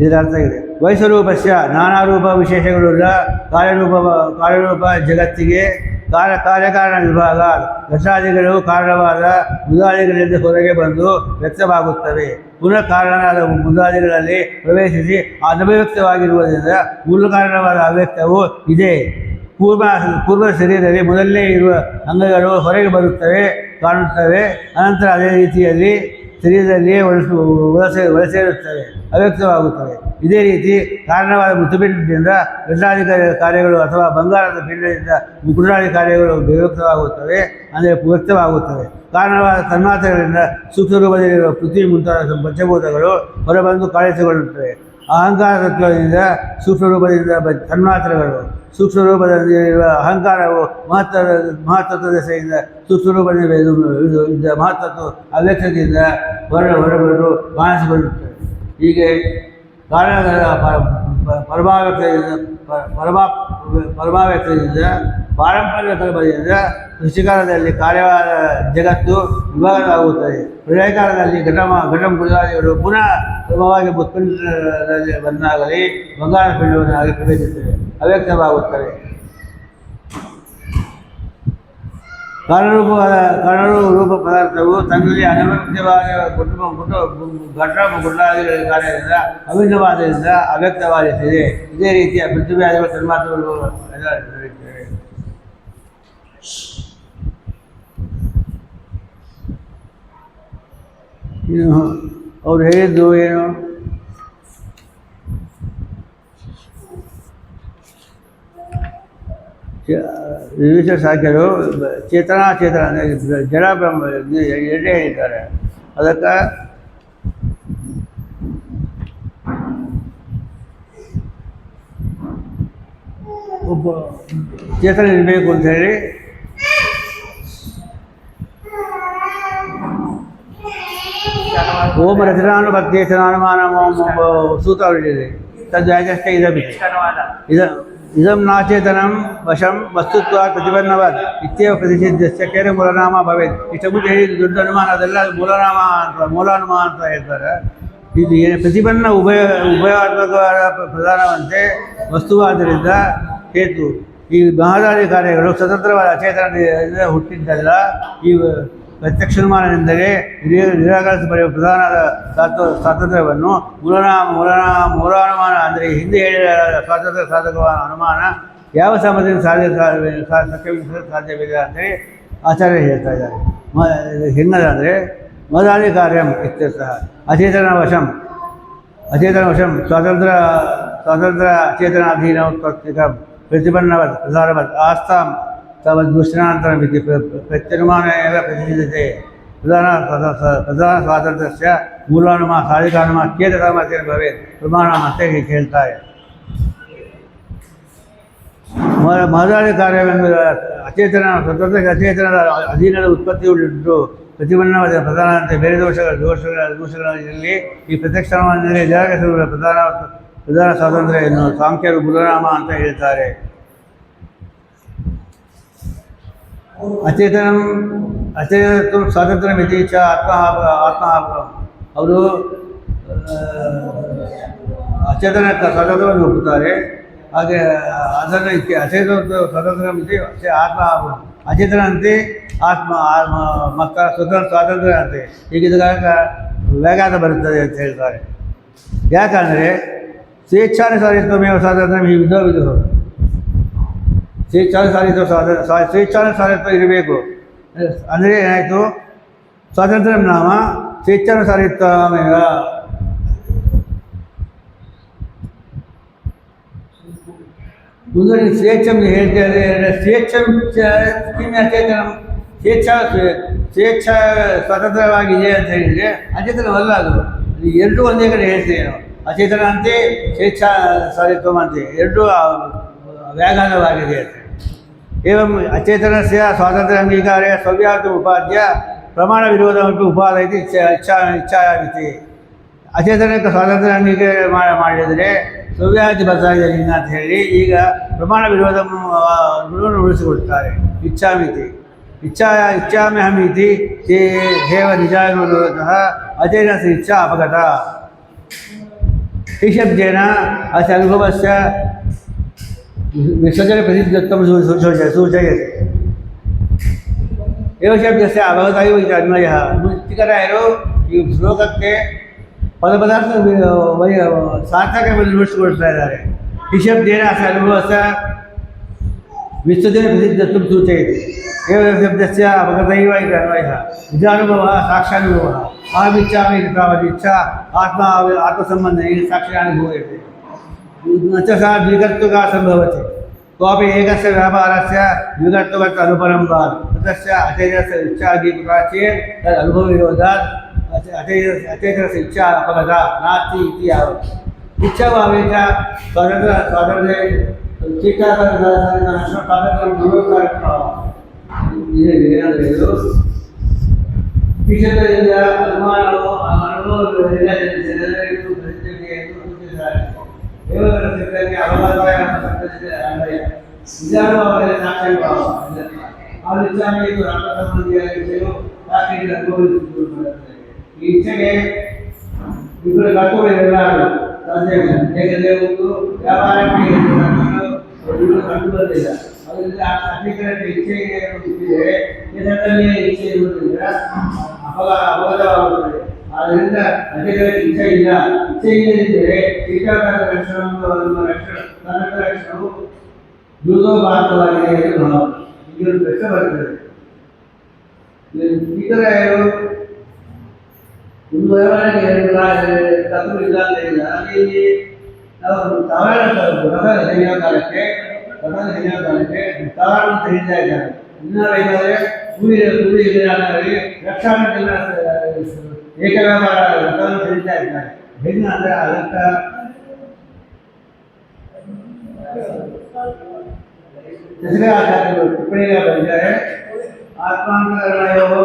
ಇದರ ಅರ್ಥ ಇದೆ. ವೈಸ್ವರೂಪಸ್ಯ ನಾನಾ ರೂಪ ವಿಶೇಷಗಳುಳ್ಳ ಕಾರ್ಯರೂಪ ಜಗತ್ತಿಗೆ ಕಾರ್ಯಕಾರಣ ವಿಭಾಗ ರಸಾದಿಗಳು ಕಾರಣವಾದ ಮುದಾದಿಗಳಿಂದ ಹೊರಗೆ ಬಂದು ವ್ಯಕ್ತವಾಗುತ್ತವೆ. ಪುನಃ ಕಾರಣವಾದ ಮುದಾದಿಗಳಲ್ಲಿ ಪ್ರವೇಶಿಸಿ ಅನವ್ಯಕ್ತವಾಗಿರುವುದರಿಂದ ಮೂಲ ಕಾರಣವಾದ ಅವ್ಯಕ್ತವು ಇದೆ. ಪೂರ್ವ ಶರೀರದಲ್ಲಿ ಮೊದಲನೇ ಇರುವ ಅಂಗಗಳು ಹೊರಗೆ ಬರುತ್ತವೆ, ಕಾಣುತ್ತವೆ. ಅನಂತರ ಅದೇ ರೀತಿಯಲ್ಲಿ ಶರೀರದಲ್ಲಿಯೇ ಒಳಸೇರುತ್ತವೆ, ಅವ್ಯಕ್ತವಾಗುತ್ತವೆ. ಇದೇ ರೀತಿ ಕಾರಣವಾದ ಮೃತಪಿಂಡದಿಂದ ಗಂಡಾದಿ ಕಾರ್ಯಗಳು ಅಥವಾ ಬಂಗಾರದ ಪಿಂಡದಿಂದ ಕುಂಡಾದಿ ಕಾರ್ಯಗಳು ವ್ಯಕ್ತವಾಗುತ್ತವೆ, ಅಂದರೆ ವ್ಯಕ್ತವಾಗುತ್ತವೆ. ಕಾರಣವಾದ ತನ್ಮಾತ್ರೆಗಳಿಂದ ಸೂಕ್ಷ್ಮ ರೂಪದಲ್ಲಿರುವ ಪೃಥ್ವಿ ಮುಂತಾದ ಪಂಚಭೂತಗಳು ಹೊರಬಂದು ಕಾಣಿಸಿಕೊಳ್ಳುತ್ತವೆ. ಅಹಂಕಾರ ತತ್ವದಿಂದ ಸೂಕ್ಷ್ಮ ರೂಪದಿಂದ ತನ್ಮಾತ್ರೆಗಳು, ಸೂಕ್ಷ್ಮ ರೂಪದಲ್ಲಿರುವ ಅಹಂಕಾರವು ಮಹತ್ತತ್ವ ದಶೆಯಿಂದ ಸೂಕ್ಷ್ಮ ರೂಪದಿಂದ ಇದ್ದ ಮಹತ್ತತ್ವ ಅವ್ಯಕ್ತದಿಂದ ಹೊರಬಂದು ಕಾಣಿಸಿಕೊಳ್ಳುತ್ತವೆ. ಹೀಗೆ ಕಾರಣಗಳ ಪರಮಾವ್ಯಕ್ತದಿಂದ ಪಾರಂಪರ್ಯ ಕಲ್ಪದಿಂದ ಸೃಷ್ಟಿಕಾಲದಲ್ಲಿ ಕಾರ್ಯವಾದ ಜಗತ್ತು ವಿಭಾಗವಾಗುತ್ತದೆ. ಪ್ರಳಯಕಾಲದಲ್ಲಿ ಘಟಂ ಗುಣಾದಿಗಳು ಪುನಃ ಕ್ರಮವಾಗಿ ಉತ್ಪನ್ನದಲ್ಲಿ ಬಂದಾಗಲಿ ಬಂಗಾರ ಪಿಂಡವನ್ನಾಗಿ ಪ್ರವೇಶಿಸುತ್ತವೆ, ಅವ್ಯಕ್ತವಾಗುತ್ತವೆ. ಕಾರಣರೂಪ ಪದಾರ್ಥವು ತನ್ನಲ್ಲಿ ಅನವ್ಯಕ್ತವಾಗಿ ಘಟ ಗುಂಡಾದಿಗಳ ಕಾರ್ಯದಿಂದ ಅಭಿನ್ನವಾದದಿಂದ ಅವ್ಯಕ್ತವಾಗಿರುತ್ತದೆ. ಇದೇ ರೀತಿಯ ಪೃಥ್ವಿಯಾದಿಗಳ ತನ್ಮಾತ್ರಗಳು ಎಲ್ಲ ನಡೆಯುತ್ತವೆ. ಇನ್ನು ಅವ್ರು ಹೇಳಿದ್ದು ಏನು? ವಿವಿಧ ಸಾಖ್ಯರು ಚೇತನಾಚೇತನ ಅಂದರೆ ಜಡ ಬ್ರಹ್ಮ ಎರಡೇ ಹೇಳಿದ್ದಾರೆ. ಅದಕ್ಕೆ ಒಬ್ಬ ಚೇತನ ಇರಬೇಕು ಅಂತ ಹೇಳಿ ಓಂ ರಚನಾನುಭಕ್ತೇಶನಾನುಮಾನ ಸೂತ್ರ ಅವರಿದೆ. ತದ್ವಾಗಷ್ಟೇ ಇದಂ ನಾಚೇತನಂ ವಶಂ ವಸ್ತುತ್ವಾತ್ ಪ್ರತಿಪನ್ನವಾದ ಇತ್ಯೇವ ಪ್ರತಿಸಿದ್ಧಸ್ಯ ಕೇರೆ ಮೂಲನಾಮ ಭವೇತ್. ಇಷ್ಟ ಮುಂಚೆ ಹೇಳಿದ ದೊಡ್ಡ ಅನುಮಾನ ಅದೆಲ್ಲ ಮೂಲಾನುಮಾನ ಅಂತ ಹೇಳ್ತಾರೆ. ಇದು ಏನು ಪ್ರತಿಪನ್ನ ಉಭಯಾತ್ಮಕವಾದ ಪ್ರಧಾನವಂತೆ ವಸ್ತುವಾದ್ದರಿಂದ ಹೇತು. ಈ ಮಹದಾದಿ ಕಾರ್ಯಗಳು ಸ್ವತಂತ್ರವಾದ ಅಚೇತನದಿಂದ ಹುಟ್ಟಿದ್ದಲ್ಲ. ಈ ಪ್ರತ್ಯಕ್ಷನುಮಾನವೆಂದರೆ ನಿರಾಕರಿಸಬರುವ ಪ್ರಧಾನದ ಸ್ವಾತಂತ್ರ್ಯವನ್ನು ಮೂಲಾನುಮಾನ ಅಂದರೆ ಹಿಂದೆ ಹೇಳಿದ ಸ್ವಾತಂತ್ರ್ಯ ಸಾಧಕವಾದ ಅನುಮಾನ ಯಾವ ಸಾಮರ್ಥ್ಯದಿಂದ ಸಾಧ್ಯವಿಲ್ಲ ಅಂತೇಳಿ ಆಚಾರ್ಯ ಹೇಳ್ತಾ ಇದ್ದಾರೆ. ಹೆಂಗದಂದರೆ ಮದಾದಿ ಕಾರ್ಯಂ ಇತ್ಯರ್ಥಃ ಅಚೇತನ ವಶಂ ಸ್ವಾತಂತ್ರ್ಯ ಅಚೇತನಾಧೀನ ಉತ್ಪತ್ತಿಕ ಪ್ರತಿಪನ್ನವತ್ ಪ್ರಧಾನವತ್ ಆಸ್ತಾಂ ತವದ್ದುಷ್ಟನಾಂತರ ಮಿತಿ ಪ್ರತ್ಯನುಮಾನ ಏವ ಪ್ರತಿನಿಧತೆ. ಪ್ರಧಾನ ಸ್ವಾತಂತ್ರ್ಯ ಮೂಲಾನುಮಾನ ಸಾಧಿಕಾನುಮಾನ ಕೇತ ಸಾಮರ್ಥ್ಯ ಭವೇತ್ ಪ್ರಮಾಣ ಅಂತ ಹೇಳ್ತಾರೆ. ಮಹದಾದಿ ಕಾರ್ಯವೆಂದು ಅಚೇತನ ಸ್ವತಂತ್ರ ಅಚೇತನದ ಅಧೀನದ ಉತ್ಪತ್ತಿಯುಳ್ಳಿದ್ದು ಪ್ರತಿಪನ್ನವಾದ ಪ್ರಧಾನಂತೆ ಬೇರೆ ದೋಷಗಳಲ್ಲಿ ಈ ಪ್ರತ್ಯಕ್ಷ ಜಗತ್ತಿರುವ ಪ್ರಧಾನ ಸ್ವಾತಂತ್ರ್ಯ ಎನ್ನು ಸಾಂಖ್ಯರು ಮೂಲನಾಮ ಅಂತ ಹೇಳ್ತಾರೆ. ಅಚೇತನ ಸ್ವಾತಂತ್ರ್ಯ ಮಿತಿ ಚ ಆತ್ಮ ಅವರು ಅಚೇತನಕ್ಕೆ ಸ್ವಾತಂತ್ರ್ಯವನ್ನು ಒಪ್ಪುತ್ತಾರೆ. ಹಾಗೆ ಅದನ್ನು ಅಚೇತನ ಸ್ವಾತಂತ್ರ್ಯ ಮಿತಿ ಆತ್ಮ ಅಚೇತನಂತೆ ಆತ್ಮ ಮತ್ತ ಸ್ವಾತಂತ್ರ್ಯ ಅಂತೆ ಹೀಗಿದ್ದಾಗ ವ್ಯಾಘಾತ ಬರುತ್ತದೆ ಅಂತ ಹೇಳ್ತಾರೆ. ಯಾಕಂದರೆ ಸ್ವೇಚ್ಛಾನುಸಾರಿತ್ವಮೇವ ಸ್ವಾತಂತ್ರ್ಯ ಈ ವಿಧೋ ಸ್ವೇಚ್ಛಾನುಸಾರಿತ್ವ ಇರಬೇಕು. ಅಂದರೆ ಏನಾಯಿತು? ಸ್ವಾತಂತ್ರ್ಯ ನಾಮ ಸ್ವೇಚ್ಛಾನುಸಾರಿತ್ವಮೇವ. ಮುಂದೆ ಸ್ವೇಚ್ಛಂ ಹೇಳ್ತೇವೆ. ಸ್ವೇಚ್ಛಂ ಕಿಮ್ ಅಚೇತನಂ ಸ್ವೇಚ್ಛ ಸ್ವತಂತ್ರವಾಗಿದೆ ಅಂತ ಹೇಳಿದರೆ ಅಚೇತನವಲ್ಲ. ಅದು ಎರಡೂ ಒಂದೇ ಕಡೆ ಹೇಳ್ತೇವೆ ನಾವು. ಅಚೇತನ ಅಂತೆ ಸ್ವೇಚ್ಛಾ ಸಾರಿತ್ವ ಅಂತೆ ಎರಡೂ ವ್ಯಾಘಾತವಾಗಿದೆ ಅಂತ. ಏವಂ ಅಚೇತನಸ್ಯ ಸ್ವಾತಂತ್ರ್ಯ ಅಂಗೀಕಾರೇ ಸ್ವವ್ಯಾಪ್ತಿ ಉಪಾದ್ಯ ಪ್ರಮಾಣ ವಿರೋಧಮಪಿ ಉಪಾದಯತಿ ಇಚ್ಛಾಯಾಮಿತಿ. ಅಚೇತನಕ್ಕೆ ಸ್ವಾತಂತ್ರ್ಯ ಅಂಗೀಕಾರ ಮಾಡಿದರೆ ಸವ್ಯಾಹತಿ ಬದಲಾಗಿದೆ ಲಿಂಗ ಅಂತ ಹೇಳಿ ಈಗ ಪ್ರಮಾಣ ವಿರೋಧವನ್ನು ಉಳಿಸಿಕೊಡ್ತಾರೆ. ಇಚ್ಛಾಮಿತಿ ಇಚ್ಛಾಮ್ಯಹಮಿತಿ ತೇ ದೇವ ನಿಜಾನುರೋಧಃ ಅಜೇನ ಸ ಇಚ್ಛಾ ಅಪಗತ ಈ ಶಬ್ದೇನ ಅಸ್ಯ ಅನುಭವಸ್ಯ ವಿಸರ್ಜನೆ ಪ್ರಸಿದ್ಧತ್ವಂ ಸೂಚಯತೆ. ಏವ ಶಬ್ದಸ್ಯ ಅಭಗತ ಇವ ಇದು ಅನ್ವಯಃ. ಮುಕ್ತಿಕರಾಯರು ಈ ಶ್ಲೋಕಕ್ಕೆ ಪದಾರ್ಥ ಸಾರ್ಥಕವನ್ನು ನುಡಿಸಿಕೊಳ್ತಾ ಇದ್ದಾರೆ. ಈ ಶಬ್ದೇನ ಅಸ್ಯ ಅನುಭವಸ್ಯ ವಿಸರ್ಜನೆ ಪ್ರಸಿದ್ಧತ್ವಂ ಸೂಚಯತೆ. ಏವ ಶಬ್ದಸ್ಯ ಅಪಗತೈವ ಇದು ಅನ್ವಯಃ. ನಿಜಾನುಭವ ಸಾಕ್ಷಾನುಭವ. ಅಹಮಿಚ್ಛಾಮಿ ಇತಿ ತಾವದ್ ಇಚ್ಛಾ ಆತ್ಮಸಂಬಂಧ ಸಾಕ್ಷಾನುಭೂಯತೆ. ನ ಚ ಸಾ ದ್ವಿಕರ್ತೃಕಾ ಸಂಭವತಿ. क्वापि एकस्य व्यापारस्य द्विकर्तृकत्व अनुपरम्भात् तस्य अचेतस्य इच्छादीपिका चेत् तद् अनुभवविरोधात् अचेतस्य इच्छा अपगता नास्ति इति यावत्. इच्छाभावे च स्वातन्त्र्ये ವಿಷಯದಿಂದ ಅನುಮಾನವು ಅನುಭವಗಳಿಂದ ಅವಲಂಬನೆ ನಿಜಾನುಭವದಲ್ಲಿ ಸಾಕ್ಷಾನುಭವ ಆ ನಿಜಾನಿಗೂ ರಕ್ತ ಸಂಬಂಧಿಯ ವಿಷಯವು ಸಾಕ್ಷಿಗೆ ಅನುಭವಿಸುತ್ತದೆ. ಈ ಇಚ್ಛೆಗೆ ಇಬ್ಬರು ಕರ್ತವ್ಯವಿಲ್ಲ ಸಾಧ್ಯ ಇಲ್ಲ. ಹೇಗೆಂದರೆ ಒಂದು ವ್ಯಾಪಾರಕ್ಕೆ ಕಂಡು ಬಂದಿಲ್ಲ. ಅದರಿಂದ ಅಧಿಕರಕ್ಕೆ ಇಚ್ಛೆಗೆ ಇದ್ದರೆ ಇದರಲ್ಲಿಯೇ ಇಚ್ಛೆ ಇರುವುದರಿಂದ ಅಪಘಾತವಾಗುತ್ತದೆ. ಆದ್ದರಿಂದ ಅಧಿಕರಕ್ಕೆ ಇಚ್ಛೆ ಇಲ್ಲ. ಇಚ್ಛೆ ಇಲ್ಲದಿದ್ದರೆ ಶೀತಾಕಾರದ ಲಕ್ಷಣವು ದುರ್ಗಭಾರತವಾಗಿದೆ ಎಂದು ಭಾವ. ಈಗೊಂದು ಪ್ರಶ್ನೆ ಬರ್ತದೆ. ಶೀತರಾಯರು ಒಂದು ವ್ಯವಹಾರಕ್ಕೆ ತಪ್ಪು ಇಲ್ಲ ಅಂತ ಹೇಳಿಲ್ಲ. ಅಲ್ಲಿ ನಾವು ಕಾಲಕ್ಕೆ ತವಾರನ್ನು ತೆಗಿತಾ ಇದ್ದಾರೆ. ಇನ್ನೂ ಬೇಕಾದರೆ ಕೂಲಿ ಇಲ್ಲದೆ ಲಕ್ಷಾಂತರ ಏಕವ್ಯಾಪಾರ ರಥವನ್ನು ತೆಗಿತಾ ಇದ್ದಾರೆ. ಹೆಣ್ಣು ಅಂದರೆ ಅದಕ್ಕೆ ದಸರಾ ಆಚಾರ್ಯರು ಟಿಪ್ಪಣಿಗೆ ಬಂದಿದ್ದಾರೆ. ಆತ್ಮಾಂತರಗಳು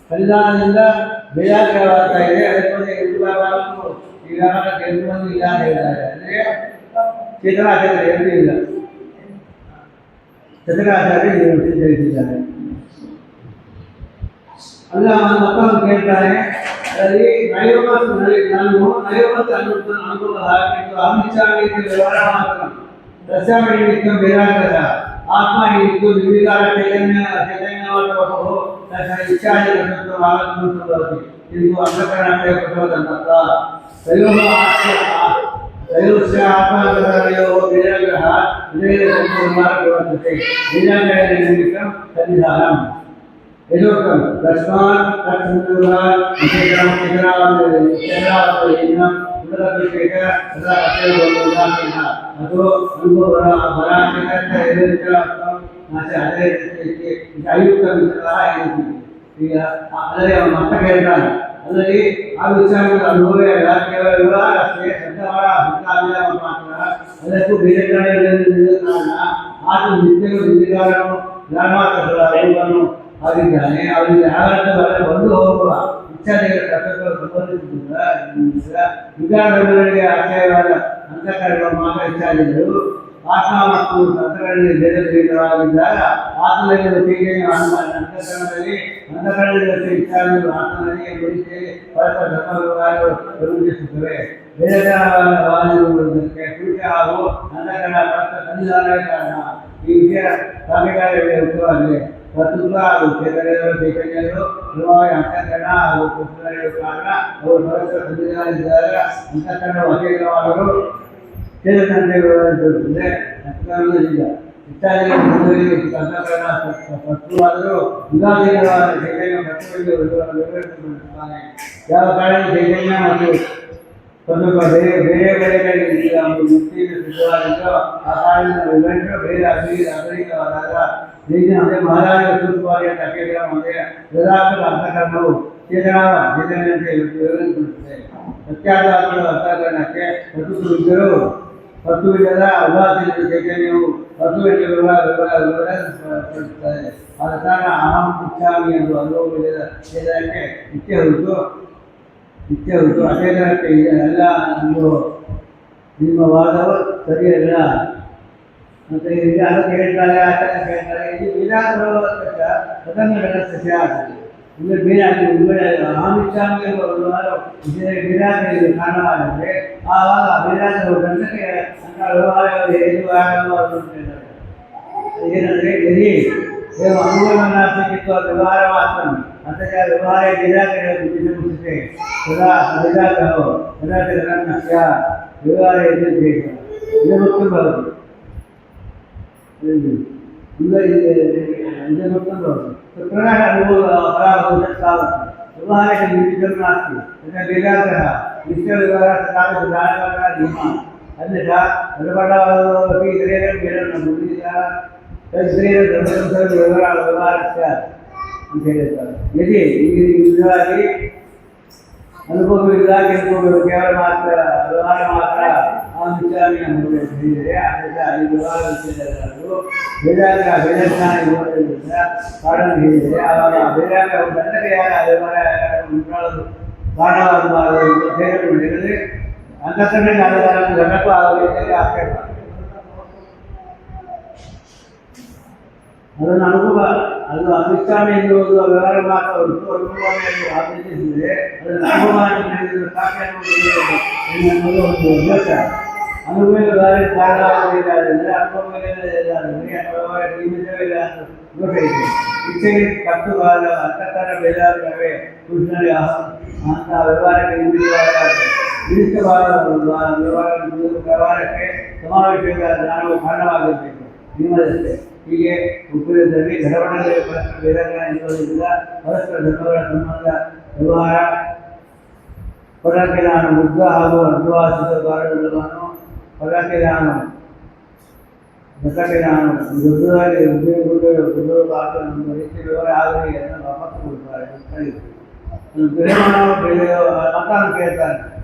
ಬಲಿದಾನದಿಂದ ಬೇಜಾಗ್ರಹವಾಗ್ತಾ ಇದೆ. ಅದಕ್ಕೆ ಈಗಾಗಲೇ ಎಂಟು ಮಂದಿ ಇಲ್ಲ ಅಂತ ಹೇಳಿದ್ದಾರೆ. ಅಂದರೆ ಚೇತನಾಚಾರ್ಯ ಎಂದೂ ಇಲ್ಲ. ಚತುರಾಚಾರ್ಯ ತಿಳಿಸಿದ್ದಾರೆ. ಅಲ್ಲ ಮಕ್ಕಳನ್ನು ಕೇಳ್ತಾರೆ. ಅದರಲ್ಲಿ ನಾನು ನೈವತ್ತು ಅನುಭವ ಹಾಕಿದ್ದು ಅಮಿಚ್ಛಾಮಿ ವ್ಯವಹಾರ ಮಾತ್ರ ರಸ್ಯಾಮಿ ನಿಮಿತ್ತ ಬೇರಾಗ್ತದ ಆತ್ಮ ಹಿಡಿದು ನಿರ್ವಿಕಾರ ಚೈತನ್ಯವಾಗಬಹುದು. ಇಚ್ಛಾದಿ ಆಲೋಚನೆ ಇದು ಅಂಧಕರಣ ಕೊಟ್ಟದಂತ ತ್ರಯೋಸ್ಯ ಆತ್ಮಗ್ರಹಣೆಯೋ ಬೇರಾಗ್ರಹ ವರ್ತತೆ. ಬೇರಾಗ್ರಹದ ನಿಮಿತ್ತ ಸನ್ನಿಧಾನ यदोक्तं तस्मात् तत्संदर्भात् विशेषं चित्रावयेन उदरविषेक तथा अचेतोदानेन अतो अनुभवराचिकस्य एवं नास्य अधेयते अयुक्तमित्रः इति. ಈಗ ಅದರಲ್ಲಿ ಅವನು ಮತ್ತೆ ಹೇಳ್ತಾನೆ. ಅದರಲ್ಲಿ ಆ ವಿಚಾರಗಳ ಅನುಭವ ಇಲ್ಲ. ಕೇವಲ ವಿವರ ಅಷ್ಟೇ. ಶಬ್ದವಾಡ ಹುಟ್ಟಾಗಿಲ್ಲ ಮಾತ್ರ. ಅದಕ್ಕೂ ಬೇರೆ ಕಡೆ ಕಾರಣ ಆತ ನಿತ್ಯವು ನಿಧಿಗಾರನು ಜ್ಞಾನವಾದವನ್ನು ಆಗಿದ್ದಾನೆ. ಅವರಿಗೆ ಆಘಾತವಲ್ಲ ಬಂದು ಹೋಗುವ ಇಚ್ಛಾದಿಗಳ ತತ್ವಗಳು ಸಂಬಂಧಿಸಿದ ವಿಚಾರಗಳಿಗೆ ಆಶ್ರಯವಾದ ಅಂತಃಕರಣಗಳು ಮಾತ್ರ ಇಚ್ಛಾದಿಗಳು. ಆತ್ಮ ಮತ್ತು ಅಂತಃಕರಣದಲ್ಲಿ ಭೇದವಾಗಿದ್ದಾಗ ಆತ್ಮದಲ್ಲಿ ಚೈತನ್ಯ ಅಂತಃಕರಣದಲ್ಲಿ ಇಚ್ಛಾದಿಗಳು ಆತ್ಮನಲ್ಲಿ ಬದುಕಿಗೆ ಪರಸ್ಪರ ಧರ್ಮವ್ಯವಹಾರಗಳು ಪ್ರವರ್ತಿಸುತ್ತವೆ. ಭೇದವಾದಕ್ಕೆ ಸೂಚ ಹಾಗೂ ಅಂತಃಕರಣ ಪರಸ್ಪರ ಸನ್ನಿಧಾನವೇ ಕಾರಣ. ಈ ವಿಷಯ ಸಾಧ್ಯಕಾರ್ಯವೇ ಉತ್ತಮವಾಗಿದೆ. ಪ್ರಸ್ತುತ ಹಾಗೂ ಚೈತನ್ಯಗಳು ನಿಜವಾಗಿ ಅಂತಃಕರಣ ಹಾಗೂ ಪುಸ್ತಕಗಳು ಕಾರಣ ಅವರು ಪರಸ್ಪರ ಸನ್ನಿಧಾನವಿದ್ದಾಗ ಅಂತಃಕರಣವು ಅಚೇತನವಾದರೂ ಚೇತನಂತೆ ವ್ಯವಹರಿಸುತ್ತದೆ. ಅಂತಃಕರಣದಿಂದ ಇತ್ಯಾದಿಗಳು ಅಂತಃಕರಣ ಶತ್ರುವಾದರೂ ಉದಾಸೀನವಾದ ಚೈತನ್ಯ ತತ್ವಗಳಿಗೆ ವ್ಯವಹರಿಸುತ್ತಾನೆ. ಯಾವ ಕಾರಣ ಚೈತನ್ಯ ಮತ್ತು ಸ್ವಲ್ಪ ಬೇರೆ ಬೇರೆಗಳಿಗೆ ಮುಕ್ತಿಯಿಂದ ಸಿದ್ಧವಾಗಿದ್ದೋ ಆ ಕಾರಣದಿಂದ ವಿವರಿಸಲು ಬೇರೆ ಅಗಲಿತವಾದಾಗ ಅದೇ ಮಹಾರಾಜರ ಸೂಕ್ಷ್ಮವಾಗಿ ತಕ್ಷಣ ಮತ್ತೆ ಯಥಾರ್ಥದ ಅಂತಃಕರಣವು ಚೇತನಂತೆ ವಿವರಿಸುತ್ತದೆ. ಸತ್ಯಾರ್ಥಗಳ ಅಂತಃಕರಣಕ್ಕೆ ಪ್ರತಿಯೊಬ್ಬರು ವಸ್ತುವಿಲ್ಲದ ಉದಾಸೀನ ಚೈತನ್ಯವು ವಸ್ತುವಿನ ವಿವರಿಸುತ್ತದೆ. ಆದ ಕಾರಣ ಅಹಂ ಇಚ್ಛಾಮಿ ಎಂದು ಅನುಭವವಿಲ್ಲದ ಚೇತನಕ್ಕೆ ನಿತ್ಯ ಹೊರತು ಅಚೇತನಕ್ಕೆ ಇದೆಲ್ಲ ಎಂದು ನಿಮ್ಮ ವಾದವು ಸರಿಯಲ್ಲ ಅಂತ ಈಗ ಅದಕ್ಕೆ ಹೇಳ್ತಾರೆ. ಆಚರಣೆ ಹೇಳ್ತಾರೆ. ಇದು ಬೀಜಾಗ್ರಹ ಸ್ವತಂತ್ರ ವ್ಯವಸ್ಥೆ ಆಗ್ತದೆ. ಇದು ಅಹಮಿಚ್ಛಾಮಿ ಬೀಜಾಗ್ರಹ ಕಾರಣವಾದರೆ ಆವಾಗ ಬೀಜಾಗ್ರಹ ಗಂಟಕ್ಕೆ ಅಂತ ವ್ಯವಹಾರಗಳು ಏನು ಆಗಬಾರದು ಅಂತ ಹೇಳ್ತಾರೆ. ಏನಂದರೆ ಯದಿ ಅನುಭವನಾರ್ಥಕ್ಕಿತ್ತು ವ್ಯವಹಾರ ಮಾತ್ರ ಅಂತ ವ್ಯವಹಾರ ಬೀಜಾಗ್ರಹ ಮುಗಿಸುತ್ತೆ ಸದಾ ಬೀಜಾಗ್ರಹವು ಸದಾಗ್ರಹನಸ್ಯ ವ್ಯವಹಾರ ಇದನ್ನು ಬರೋದು ಪ್ರಕಾರ ಅನುಭವ ವ್ಯವಹಾರಕ್ಕೆ ನಿರ್ಮಿತ ನಾಸ್ತಿ ಬೇಜಾಗ್ರಹ ನಿತ್ಯ ವ್ಯವಹಾರ ಸಕಾಲ ಧೀಮ अन्यथा धर्मपि व्यवहारस्य ಅಂತ ಹೇಳ್ತಾರೆ. ಯದಿ ನಿಜವಾಗಿ ಅನುಭವವಿಲ್ಲ ಕೇವಲ ಮಾತ್ರ ವ್ಯವಹಾರ ಮಾತ್ರ ಆ ವಿಚಾರಣೆ ಹೇಳಿದರೆ ಆದ್ದರಿಂದ ಈ ವ್ಯವಹಾರ ವಿಷಯದಲ್ಲೂ ಬೇಜಾಜ್ಞಾನ ಇರುವುದರಿಂದ ಕಾರಣ ಹೇಳಿದರೆ ಆವಾಗ ಬೇಜಾಗ್ರಹ ದಂಡಕ್ಕೆ ಯಾರ ವ್ಯವಹಾರ ಉಂಟಾಳಲು ಕಾರಣವಾಗಬಾರದು ಎಂದು ಹೇಳಿದರೆ ಅಂತಃಕರಣ ಘಟಕೂ ಆಗಬೇಕಂದ್ರೆ ಆಕ್ಷೇಪ. ಅದನ್ನು ಅನುಭವ ಅದು ಅನುಷ್ಠಾನ ಎನ್ನುವುದು ವ್ಯವಹಾರ ಮಾತ್ರ ಹೊರತು ಅನುಭವವನ್ನು ಆದೇಶಿಸಿದರೆ ಅದನ್ನು ಅನುಭವ ಸಾಕ್ಷ್ಯ ಎನ್ನುವುದು ಒಂದು ದೋಷ. ಅನುಭವ ವ್ಯವಹಾರ ಕಾರಣವಾಗಬೇಕಾದರೆ ಅನುಭವ ನಿಮಿತ್ತವಿಲ್ಲ ದೋಷ ಇದೆ. ಇಚ್ಛೆಗೆ ಕಟ್ಟುವಾದ ಅಂತಃಕರಣ ಬೇಜಾರವೇ ಕೃಷ್ಣನಿಗೆ ಅಂತ ವ್ಯವಹಾರಕ್ಕೆ ವ್ಯವಹಾರಕ್ಕೆ ಸಮಾವೇಶದ ಜ್ಞಾನವು ಕಾರಣವಾಗಬೇಕು ನಿಮ್ಮದಷ್ಟೇ. ಹೀಗೆ ಉಪಯೋಗದಲ್ಲಿ ಘಟವಣದಲ್ಲಿ ಪರಸ್ಪರ ಬೇರೆಗಳ ಎನ್ನುವುದರಿಂದ ಪರಸ್ಪರ ಧರ್ಮಗಳ ಸಂಬಂಧ ವ್ಯವಹಾರ ಪರಕ್ಕೆ ನಾನು ಬುದ್ಧ ಹಾಗೂ ಅರ್ಧವಾಸಿತ ಗಾಢವನ್ನು ಪರಕ್ಕೆ ನಾನು ಘಟಕ್ಕೆ ನಾನು ದೊಡ್ಡದಾಗಿ ಒಂದು ರೀತಿ ವ್ಯವಹಾರ ಆಗಲಿ ಎಂದು ವಾಪಸ್ಸು ಕೊಡ್ತಾರೆ. ಮಕ್ಕಳನ್ನು ಕೇಳ್ತಾನೆ.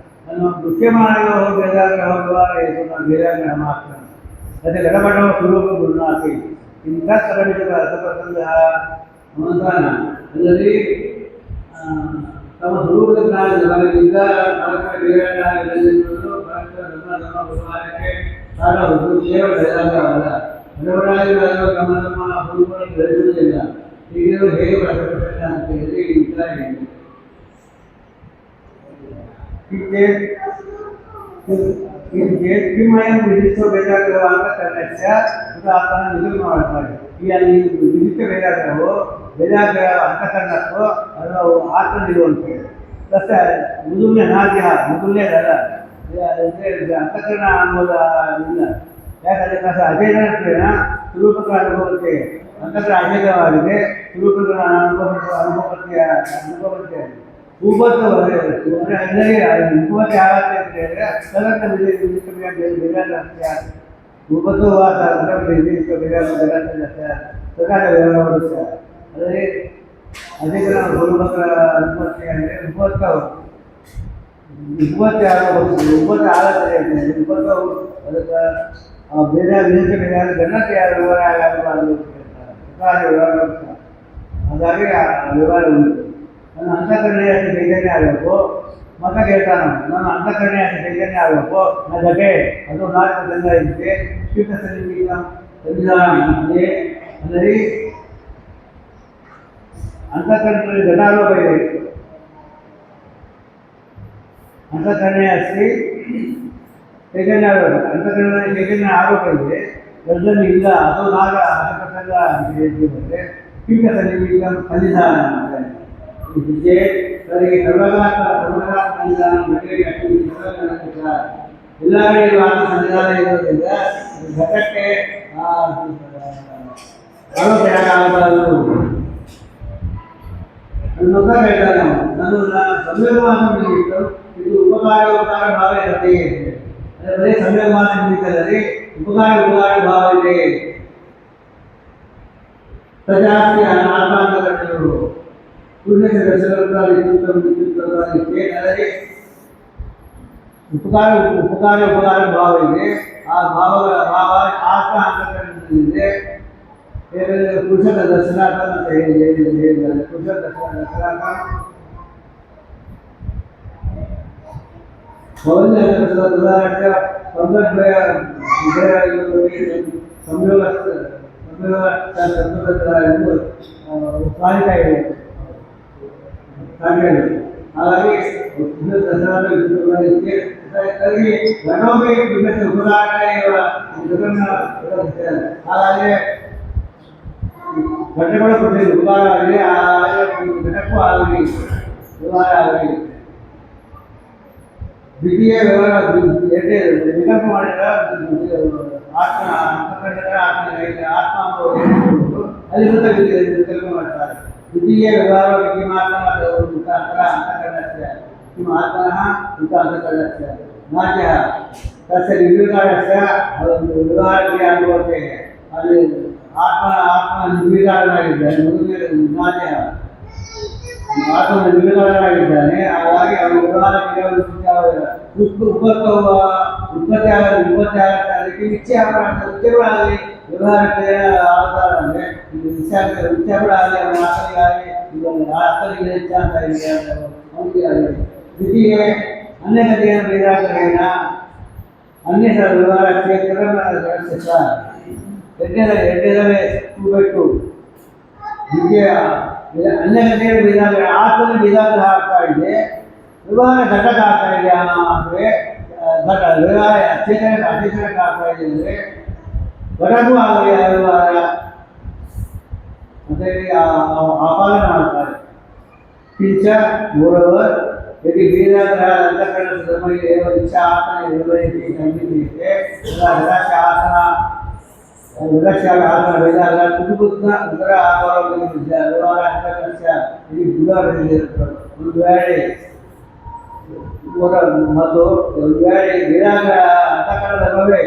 ನಾನು ಮುಖ್ಯವಾಗಿ ಬೇಜಾಗ್ರಹ ವ್ಯವಹಾರ ನಾನು ಬೇಜಾಗ್ರಹ ಮಾತ್ರ ಅದೇ ಗಡಬಡವ ಸ್ವರೂಪ ಗುರುನಾಥಿ ಇಂಥ ತರಬೇತಿ ಅಸಪ್ರಸಂಗ ಮಂತಾನ ಅದರಲ್ಲಿ ತಮ್ಮ ಸ್ವರೂಪದ ಜ್ಞಾನದಿಂದ ವ್ಯವಹಾರಕ್ಕೆ ಕಾರಣವುದು ಕೇವಲ ಬೇಜಾಗ್ರಹವಲ್ಲ. ಗಡಬಡಾಗಿರುವ ತಮ್ಮ ತಮ್ಮ ಸ್ವರೂಪವನ್ನು ಬೆಳೆಸುವುದಿಲ್ಲ. ಹೀಗಿರುವ ಹೇಗೆ ಪ್ರಕಟಪಟ್ಟ ಅಂತ ಹೇಳಿ ವಿಚಾರ किमयं विदितो बेजाग्रह करण्याच्या आपण निगम ಮಾಡ್ತಾರೆ. ಈ ವಿದಿತ ಬೇಜಾಗ್ರಹವು ಬೇಜಾಗ್ರಹ ಅಂತಃಕರಣಕ್ಕೂ ಅದು ಆತ್ಮನಿರುವಂತೆ ತಸ ಮುದುಲ್ಯ ನಾದ್ಯ ಮುದುಲ್ಯದಲ್ಲ ಅಂತಃಕರಣ ಅನ್ನೋದು ಇಲ್ಲ. ಯಾಕಂದರೆ ಕಸ ಅಜೇತನ ಸ್ವರೂಪದ ಅನುಭವಕ್ಕೆ ಅಂತಃಕರಣ ಅಜೇತವಾಗಿದೆ. ಸ್ವರೂಪದ ಅನುಭವಕ್ಕೆ ಭೂಪತ್ತು ಎಲ್ಲರಿಗೆ ಭೂಪತಿ ಆಗತ್ತೆ ಅಂತ ಹೇಳಿದ್ರೆ ತದಂತ ಭೂಪತ್ತು ಪ್ರಕಾರ ವ್ಯವಹಾರ ಅದೇ ಅದಕ್ಕೆ ನಾವು ಭೂಪತ್ರ ಉತ್ಪತ್ತಿ ಅಂದರೆ ಉತ್ಪತ್ತಿ ಆಗತ್ತೆ ಉತ್ಪತ್ತವು ಅದಕ್ಕೆ ಬೇರೆ ವಿದೇಶ ಬೇರೆ ಗಣಕ್ಕೆ ಯಾರು ವ್ಯವಹಾರ ಆಗಬಾರದು ಪ್ರಕಾರ ವ್ಯವಹಾರ ಹಾಗಾಗಿ ವ್ಯವಹಾರ ಉಂಟು. ನನ್ನ ಅಂತಃಕರಣೆ ಅಷ್ಟು ಚೈತನ್ಯ ಆಗಬೇಕು. ಮತ ಕೇಳ್ತಾನೆ ನನ್ನ ಅಂತಃಕರಣೆ ಅಷ್ಟು ಚೈತನ್ಯ ಆಗಬೇಕು. ನನ್ನ ಜೊತೆ ಅದು ನಾಲ್ಕು ಸಂಘ ಇರುತ್ತೆ. ಶ್ರೀಕ ಸಂವಿಧಾನ ಅಂದರೆ ಅಂತಃಕರಣದಲ್ಲಿ ಘಟಾರೋಪ ಇದೆ. ಅಂತಃಕರಣೆ ಅಷ್ಟೇ ಚೈತನ್ಯ ಆಗಬೇಕು. ಅಂತಃಕರಣದಲ್ಲಿ ಚೈತನ್ಯ ಆರೋಪ ಇದೆ, ಗರ್ಭದಲ್ಲಿ ಇಲ್ಲ. ಅದು ನಾಗ ಪ್ರಸಂಗ ಅಂತ ಹೇಳ್ತಿದ್ರೆ ಶ್ರೀಕ ಸಂವಿಧಾನ ವಿದ್ಯೆ ಅವರಿಗೆ ಸರ್ವಗಾತ್ಮ ಎಲ್ಲ ಕಡೆ ಸಂವಿಧಾನ ಇರೋದ್ರಿಂದ ಘಟಕ್ಕೆ ಆರೋಪವಾಗಬಾರದು. ನನ್ನ ಹೇಳ್ತಾರೆ ನಾನು ಸಂವೇಗವಾದ ನಿಮಿತ್ತು ಇದು ಉಪಕಾರ ಭಾವ ಇರುತ್ತೆ. ಅಂದರೆ ಬರೀ ಸಂವೇಗವಾದ ನಿಮಿತ್ತದಲ್ಲಿ ಉಪಕಾರ ಭಾವ ಇದೆ. ಪ್ರಜಾತಿ ಆತ್ಮಾಂತಗಳು ಉಪಕಾರ ಭಾವ ಇದೆ. ಆ ಆ ಭಾವ ಆತ್ಮ ಅಂತಕ್ಕಂಥದ್ದಿದೆ. ಪುರುಷದ ದರ್ಶನಾರ್ಥ ಅಂತ ಹೇಳಿದ್ದಾರೆ. ಪುರುಷ ದರ್ಶನಾರ್ಥ ಹಾಗಾಗಿ ಹಾಗಾಗಿ ಘಟಕಗಳು ಕೊಟ್ಟಿದ್ದು ಉದಾರ ಆಗಲಿ, ಘಟಕವೂ ಆಗಲಿ, ಉದಾರ ಆಗಲಿ ದ್ವಿತೀಯ ವ್ಯವಹಾರ ವಿಕಲ್ಪ ಮಾಡಿದ ಆತ್ಮ ಆತ್ಮ ಅಲ್ಲಿ ವಿಕಲ್ಪ ಮಾಡ್ತಾರೆ. ದ್ವಿತೀಯ ವ್ಯವಹಾರ ಮುಖಾಂತರ ಅಂತಃಕರಣಸ್ಯ ಕಿಂ ಆತ್ಮನಃ ಮುಖಾಂತಕರಣಸ್ಯ ನಾಟ್ಯ ತಸ್ಯ ನಿರ್ವಿಕಾರಸ್ಯ ಅದೊಂದು ವ್ಯವಹಾರಕ್ಕೆ ಅನುಭವತೆ ಅಲ್ಲಿ ಆತ್ಮ ನಿರ್ವಿಕಾರನಾಗಿದ್ದಾನೆ. ನಾಟ್ಯ ಆತ್ಮ ನಿರ್ವಿಕಾರನಾಗಿದ್ದಾನೆ. ಹಾಗಾಗಿ ಅವನ ವ್ಯವಹಾರಕ್ಕೆ ಉತ್ಪತ್ತಿ ಆಗತ್ತೆ. ಅದಕ್ಕೆ ನಿಶ್ಚಯಗಳಾಗಲಿ ವ್ಯವಹಾರಕ್ಕೆ ಆಧಾರ ಅಂದರೆ ನಿಶ್ಚಯಗಳಾಗಲಿ ಅವನ ಆತ್ಮನಿಗಾಗಿ ಆತ್ಮನಿಗೆ ಹೆಚ್ಚ ಅಂತ ಇದೆ ಅವನಿಗೆ ಆಗಲಿ. ದ್ವಿತೀಯ ಅನ್ಯಗತಿಯನ್ನು ಬೇರಾಗ್ರಹಣ ಅನ್ಯ ವ್ಯವಹಾರ ಕ್ಷೇತ್ರ ಎರಡನೇ ಕೂಬೇಕು. ದ್ವಿತೀಯ ಅನ್ಯಗತಿಯನ್ನು ಬೇರಾಗ್ರಹ ಆತ್ಮನ ಬೇರಾಗ್ರಹ ಆಗ್ತಾ ಇದೆ, ವ್ಯವಹಾರ ಘಟಕ ಆಗ್ತಾ ಇದೆ ಅಂದರೆ ವ್ಯವಹಾರ ಅಚೇತನಕ್ಕೆ ಆಗ್ತಾ ಇದೆ ಅಂದರೆ ಘಟಕವೂ ಆಗಲಿ ವ್ಯವಹಾರ ಅಂತ ಹೇಳಿ ಆಪಾದನೆ ಮಾಡ್ತಾರೆ. ಕಿಂಚ ಮೂರವರ್ यदि वीराग्रह अंतःकरण धर्मये एव इच्छा आत्मा निर्वहति संगीते शासना विलक्षण आत्मा वीराग्रह कुटुंबದ ಉದರ ಆಕಾರವನ್ನು ವ್ಯವಹಾರ ಅಂತಃಕರಣಸ್ಯ ಈ ಗುಣಗಳಿದೆ. ಒಂದು ವೇಳೆ ಮತ್ತು ಒಂದು ವೇಳೆ वीराग्रह ಅಂತಃಕರಣ ಧರ್ಮವೇ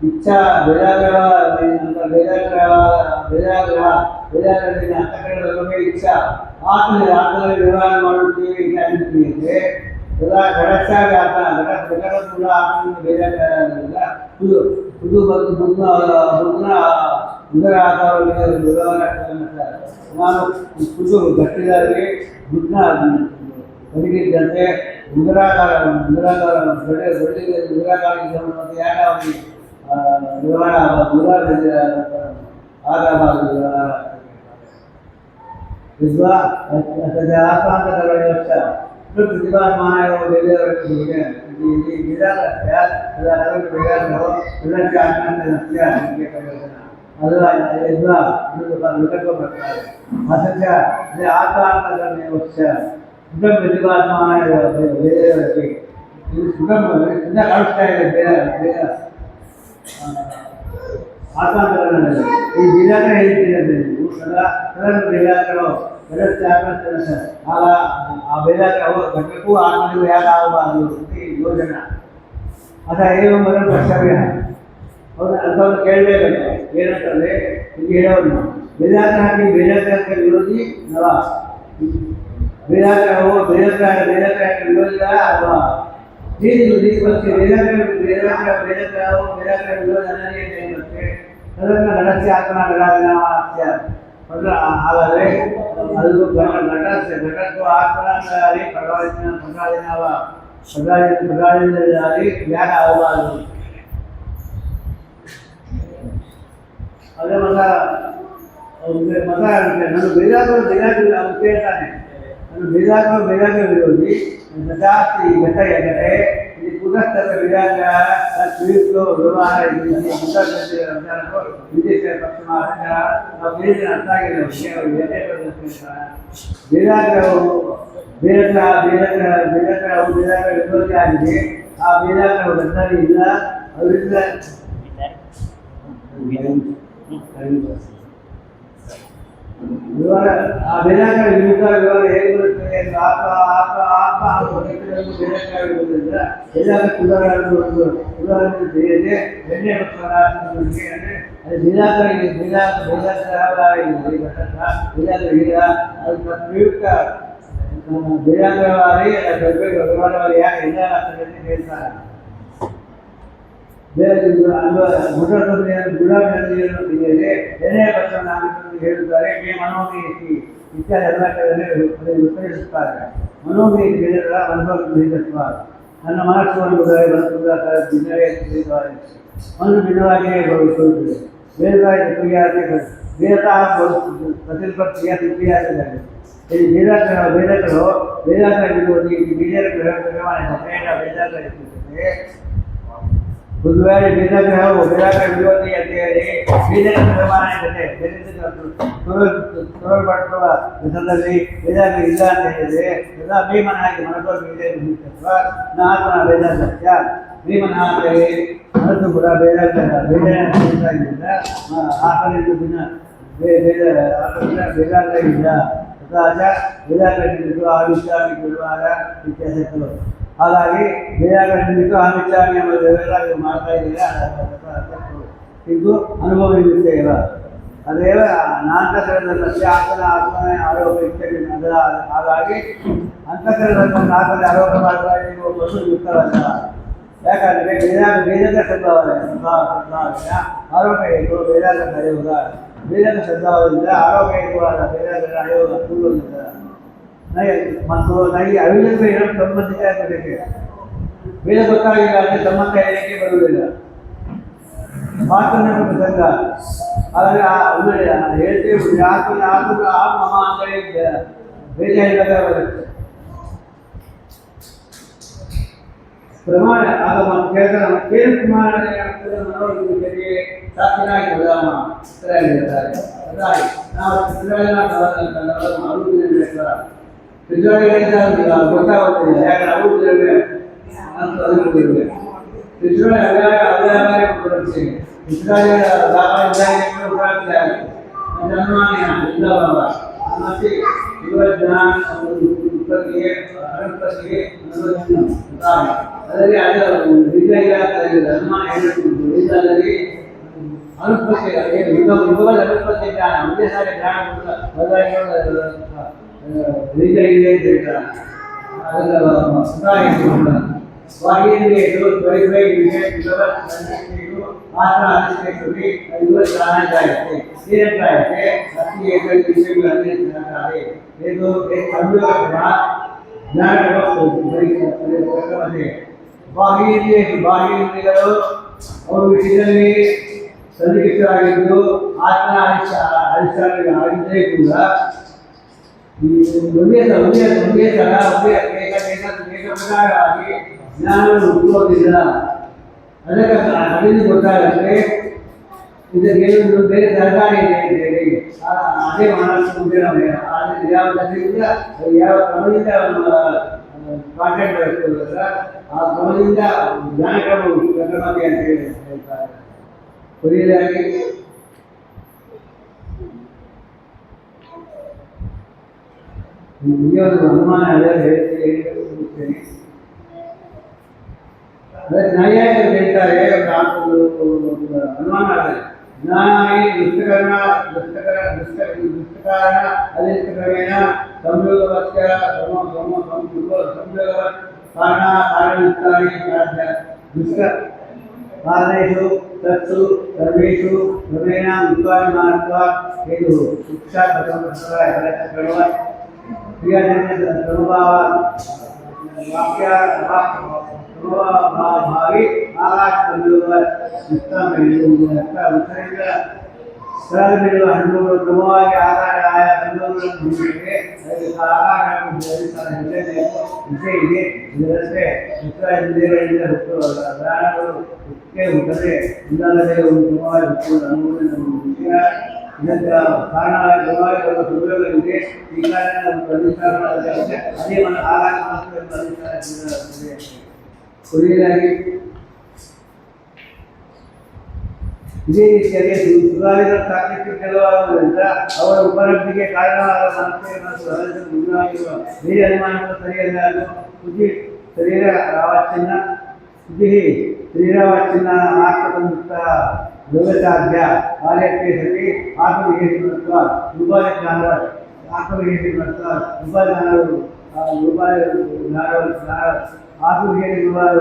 ಇಚ್ಛಾ वीराग्रहದಿಂದ ಅಂತಃಕರಣ ಧರ್ಮವೇ ಇಚ್ಛಾ ಆತ್ಮನ ವ್ಯವಹಾರ ಮಾಡುತ್ತೇವೆ ಅಂತ ಅನ್ನುತ್ತೀವಿ. ಎಲ್ಲ ಘಟಸಾಗ ಘಟದ ಕೂಡ ಆತ್ಮನಿಂದ ಬೇರಾಗ್ರಹದಿಂದ ಇದು ಮತ್ತು ಬುದ್ಧನ ಉದರ ಆಕಾರದಲ್ಲಿ ವ್ಯವಹಾರ ನಾನು ಕುದು ಗಟ್ಟಿದಾಗಿ ಬುದ್ಧನ ಬದುಕಿದ್ದಂತೆ ಉದರಾಕಾರಕ್ಕೆ ಮತ್ತು ಯಾಕೆ ಅವನಿಗೆ ವ್ಯವಹಾರ ಆಗಬಾರದು. ವ್ಯವಹಾರ ವಿದ್ವಾ ಆತ್ಮಾಂತರಕ್ಷ ಪ್ರತಿಭಾಮಾನ ಪ್ರತಿಭಾತ್ಮಾನ ಕಾಣಿಸ್ತಾ ಇದೆ. ಆತ್ಮಾಂತರದಲ್ಲಿ ಈ ಬೇರಾಗ್ರಹ ಹೇಳ್ತಿದ್ದಾರೆ ನೀವು ಸದಾ ಬೇರಾಗ್ರಹ ಆಗ ಆ ಬೇರಾಗ್ರಹ ಘಟಕಕ್ಕೂ ಆತ್ಮನಿಗೂ ಯಾಕೆ ಆಗಬಾರದು ಯೋಜನೆ ಅದ ಏನು ಮೊದಲು ಕರ್ತವ್ಯ ಅವ್ರು ಅಂಥವ್ರು ಕೇಳಬೇಕಲ್ಲ. ಏನಂತಂದರೆ ಈಗ ಹೇಳೋದು ಬೇರಾಗ್ರಹಕ್ಕೆ ಬೇರಾಗ್ರಹಕ್ಕೆ ವಿರೋಧಿ ನವ ಬೇರಾಗ್ರಹವು ಬೇರಾಗ್ರಹಕ್ಕೆ ವಿರೋಧ ಅಥವಾ ಬೇರಾಗ್ರಹವು ಬೇರಾಗ್ರಹ ವಿರೋಧ ಅನ್ನೋದೇ ಅದನ್ನು ಗಣಸ್ಯ ಆತ್ಮ ಗಣಾದಿನಾಸ್ಯ ಹಾಗಾದರೆ ಅದು ಘಟಕ್ಕೂ ಆತ್ಮನಾಗಲಿ ಪ್ರಗಾಳಿನಲ್ಲಿ ಜ್ಞಾನ ಆಗಬಾರದು. ಅದೇ ಮತ ನಾನು ಬೇರಾಗ್ರಹ ಅವನು ಕೇಳ್ತಾನೆ. ನಾನು ಬೇರಾಗ್ರಹ ವಿರೋಧಿ ಜಾಸ್ತಿ ಘಟೆ ಇದು ಪುನಃ ಬೇರಾಗ್ರಹ ವ್ಯವಹಾರ ವಿದೇಶ ಪಕ್ಷ ನಾವು ಬೇರೆ ಅರ್ಥ ಆಗಿಲ್ಲ ವಿಷಯ ಬೇರಾಗ್ರಹವು ವಿರೋಧಿ ಆಗಿದೆ. ಆ ಬೇರಾಗ್ರಹವು ಗದ್ದರಿ ಇಲ್ಲ. ಅವರಿಂದ ವ್ಯವಹಾರ ಆ ಬೇರಾಗ್ರಹ ವಿರುದ್ಧ ವ್ಯವಹಾರ ಹೇಗೆ ಬರುತ್ತದೆ ಎಂದು ಆತ್ಮ ಬೇರಾಗ್ರಹ ಇರುವುದರಿಂದ ಎಲ್ಲರ ಉದಾಹರಣೆ ತಿಳಿಯದೆ ಎಣ್ಣೆ ಭಕ್ತರಿಗೆ ಅಂದರೆ ಅದು ಬೇರಾಗ್ರಹ ಇಲ್ಲ. ಅದು ಪ್ರಯುಕ್ತ ಬೇರಾಗ್ರಹವಾಗಿ ವ್ಯವಹಾರವಾಗಿ ಯಾಕೆ ಎಲ್ಲ ಹೇಳ್ತಾರೆ. ಬೇರೆ ಗುಲಾಬಿಯನ್ನು ತಿಳಿಯದೆ ಎರಡನೇ ಪಕ್ಷವನ್ನು ಹೇಳುತ್ತಾರೆ ಮೇ ಮನೋಮೀತಿ ಇತ್ಯಾದಿ ಎಲ್ಲ ಕಡೆಯಲ್ಲಿ ಉತ್ತರಿಸುತ್ತಾರೆ. ಮನೋಮೀತಿ ಹೇಳಿದ ಮನೋಗೃಹಿತತ್ವ ನನ್ನ ಮನಸ್ಸನ್ನು ಒಂದು ಭಿನ್ನವಾಗಿಯೇ ತೋರುತ್ತದೆ. ಬೇರೆ ಕ್ರಿಯಾತೆ ವೇದ ಪ್ರತಿಪತ್ತಿಯ ಕ್ರಿಯಾತೆ ವೇದಗಳು ವೇದಾಂತವಿರುವುದು ವೇದಾಂತ ಒಂದು ವೇಳೆ ಬೀಜಗ್ರಹವು ವೇದಾಂತ ವಿರೋಧಿ ಅಂತ ಹೇಳಿ ಬೀಜದ ನಿರ್ಮಾಣ ತೊರಲ್ಪಟ್ಟುವ ವಿಧದಲ್ಲಿ ವೇದಾಂತ ಇಲ್ಲ ಅಂತ ಹೇಳಿದರೆ ಸದಾ ಭೀಮನಾಗಿ ಮನಸ್ಸು ಬೀಜತ್ವ ನಾತ್ಮನ ವೇದ ಸತ್ಯ ಭೀಮನ ಅಂತ ಹೇಳಿ ಮನಸ್ಸು ಕೂಡ ವೇದಾಂತ ವೇದಾಂತದಿಂದ ಆಕಲಿಂದ ದಿನ ವೇದಾಂತ ಇಲ್ಲ ಸದಾಚ ವೇದಾಂತ ಆವಿಷ್ಕಾರಕ್ಕೆ ಬಿಡುವಾಗ ಇತ್ಯಾಸಗಳು. ಹಾಗಾಗಿ ವೇದಾಂತಕ್ಕೆ ಆವಿಷ್ಕಾರಿ ಎಂಬ ವೇದಾಂತ ಮಾಡ್ತಾ ಇದ್ದಾರೆ. ಇದು ಅನುಭವ ಇರುತ್ತೇವ ಅದೇವ ನಾಂತಕರದಲ್ಲಿ ಆತ್ಮನ ಆರೋಪ ಇತ್ಯಾದಿ ಹಾಗಾಗಿ ಅಂತಃಕರಣದಲ್ಲಿ ಆತ್ಮನ ಆರೋಪ ಮಾಡ್ತಾ ಇರುವ ಪಶು ಯುಕ್ತವಲ್ಲ. ಯಾಕಂದರೆ ವೇದದ ಸದ್ಭಾವನೆ ಆರೋಪ ಇದು ವೇದಾಂತ ಅಯೋಗ ವೇದದ ಸದ್ಭಾವದಿಂದ ಆರೋಪ ಇರುವಾಗ ವೇದಾಂತ ಅಯೋಗ ಪೂರ್ವದಿಂದ ಮತ್ತು ನನಗೆ ಅವಿಜಂತ ಏನೋ ಸಂಬಂಧಿತ ಆಗಬೇಕು. ವೇದ ಗೊತ್ತಾಗಿಲ್ಲ ಅಂದರೆ ಸಂಬಂಧ ಹೇಳಕ್ಕೆ ಬರುವುದಿಲ್ಲ. ಮಾತನ್ನ ಪ್ರಸಂಗ ಆದರೆ ಹೇಳ್ತೇವೆ ಆತ್ಮ ಮಮ ಅಂತ ವೇದ ಹೇಳಿದಾಗ ಬರುತ್ತೆ ಪ್ರಮಾಣ ಆಗ ಕೇಳ್ತಾರೆ ಕೇಳಿ ಪ್ರಮಾಣ ಮನೋರಿಗೆ ಸಾಕ್ಷಿನಾಗಿ ಬದಾಮ ಹೇಳ್ತಾರೆ. ನಾವು ಗೊತ್ತಾಗುತ್ತಿಲ್ಲ ಯಾಕಂದ್ರೆ ಅವರು ಅಂತ ಅದುಕೊಂಡಿರಬೇಕು. ಮತ್ತೆ ಉತ್ಪತ್ತಿಗೆ ಅನುತ್ಪತ್ತಿಗೆ ಅದರಲ್ಲಿ ಅನುಮಾನ ಹೇಳಬಹುದು. ಅನುತ್ಪತ್ತಿ ಅನುತ್ಪತ್ತಿ ಜ್ಞಾನ ಒಂದೇ ಸಾರಿ ಜ್ಞಾನ ಬದಲಾಗಿ ಇದೆ ಅಂತ ಹೇಳ್ತಾರೆ. ವಾಹಿನಿಗೆ ಮಾತ್ರ ಅನಿಸ್ತೇವೆ ಪ್ರಾಣಾಯತೆ ತೀರಕಾಯತೆ ಅತಿ ಏಕೈಕ ವಿಷಯಗಳಲ್ಲಿ ಇದು ಬಾಹ್ಯೇಂದ್ರಿಯಗಳು ಅವರು ವಿಷಯದಲ್ಲಿ ಸನ್ನಿಹಿತರಾಗಿದ್ದು ಆತ್ಮನ ಅಧಿಷ್ಠಾನ ಆಗಿದ್ದೇ ಕೂಡ ಒಂದೇ ಪ್ರಕಾರವಾಗಿ ಜ್ಞಾನವನ್ನು ಹುಟ್ಟುವುದಿಲ್ಲ. ಅದಕ್ಕೆ ಅದರಿಂದ ಗೊತ್ತಾಗುತ್ತೆ ಇದಕ್ಕೇನು ಬೇರೆ ಸರ್ಕಾರಿ ಇದೆ ಅಂತ ಹೇಳಿ ಅದೇ ಮನಸ್ಸು ಯಾವ ದಶೆಯಿಂದ ಯಾವ ಕ್ರಮದಿಂದ ಕಾಂಟ್ಯಾಕ್ಟ್ ಬರ್ತದಲ್ಲ ಆ ಕ್ರಮದಿಂದ ಜ್ಞಾನಕ್ರಮ ಪ್ರಕ್ರಮಕ್ಕೆ ಅಂತ ಹೇಳಿ ಹೇಳ್ತಾರೆ. ಕೊನೆಯದಾಗಿ ನಿಮಗೆ ಒಂದು ಅನುಮಾನ ಹೇಳ್ತೇನೆ. ಅದಕ್ಕೆ ನ್ಯಾಯಾಧಿಕರು ಹೇಳ್ತಾರೆ ಅನುಮಾನ ಆದರೆ ಜ್ಞಾನಾಗಿ ದುಷ್ಟಕಾರಣ ಅಧಿಷ್ಠಕ್ರಮೇಣ ಸಂಯೋಗವತ್ಯ ಸಂಯೋಗ ಕಾರಣಯುಕ್ತಾನಿ ದುಷ್ಟ ಕಾರಣೇಶು ತತ್ಸು ಸರ್ವೇಷು ಕ್ರಮೇಣ ಉತ್ಪಾದನೆ ಮಾಡುವ ಇದು ಶಿಕ್ಷಾ ಕ್ರಮ ಕ್ರಿಯಾಜನ್ಯ ಪ್ರಭಾವ ವಾಕ್ಯ ಭಾವಿ ಆಕಾಶ ಸ್ಥಳ ಬೆಳೆಯುವ ಹಣ್ಣುಗಳು ಕ್ರಮವಾಗಿ ಆಕಾರ ಆಯಾ ಹಣ್ಣುಗಳನ್ನು ಹೊಂದಿದೆ. ವಿಷಯ ಇದೆ. ಇದರಷ್ಟೇ ಇಂದ್ರಿಯಗಳಿಂದ ಹುಟ್ಟುವ ಪ್ರಾಣಗಳು ಹುಟ್ಟೇ ಹುಟ್ಟದೆ ಇಂದಲ್ಲದೆ ಒಂದು ಕ್ರಮವಾಗಿ ಹುಟ್ಟುವುದು ಅನ್ನುವುದು ವಿಷಯ. ಇದಕ್ಕೆ ಕಾರಣವಾಗಿ ಕ್ರಮವಾಗಿ ಬರುವ ಸುಖಗಳಿದೆ. ಈ ಕಾರಣ ಒಂದು ಅಧಿಷ್ಠಾನ ಅದೇ ಆಗಾಗ ಮನಸ್ಸು ಅಧಿಷ್ಠಾನ. ಕೊನೆಯದಾಗಿ ಇದೇ ರೀತಿಯಾಗಿ ಸುಧಾರಿತ ಸಾಕಷ್ಟು ಕೆಲವಾಗುವುದರಿಂದ ಅವರ ಉಪಲಬ್ಧಿಗೆ ಕಾರಣವಾದ ಮನಸ್ಸಿಗೆ ಮತ್ತು ಮುಂದಾಗಿರುವ ಬೇರೆ ಅನುಮಾನಗಳು ಸರಿಯಲ್ಲ. ಶುಚಿ ಶರೀರವಾಚ್ಯನ್ನ ಶರೀರವಾಚ್ಯನ್ನ ಆತ್ಮಸಂಯುಕ್ತ ದ್ರವ್ಯಸಾಧ್ಯ ಕಾರ್ಯಕ್ಕೆ ಸರಿ ಆತ್ಮವಿಶೇಷತ್ವ ಉಪಾಯ ಜ್ಞಾನ ಆತ್ಮವಿಷಯ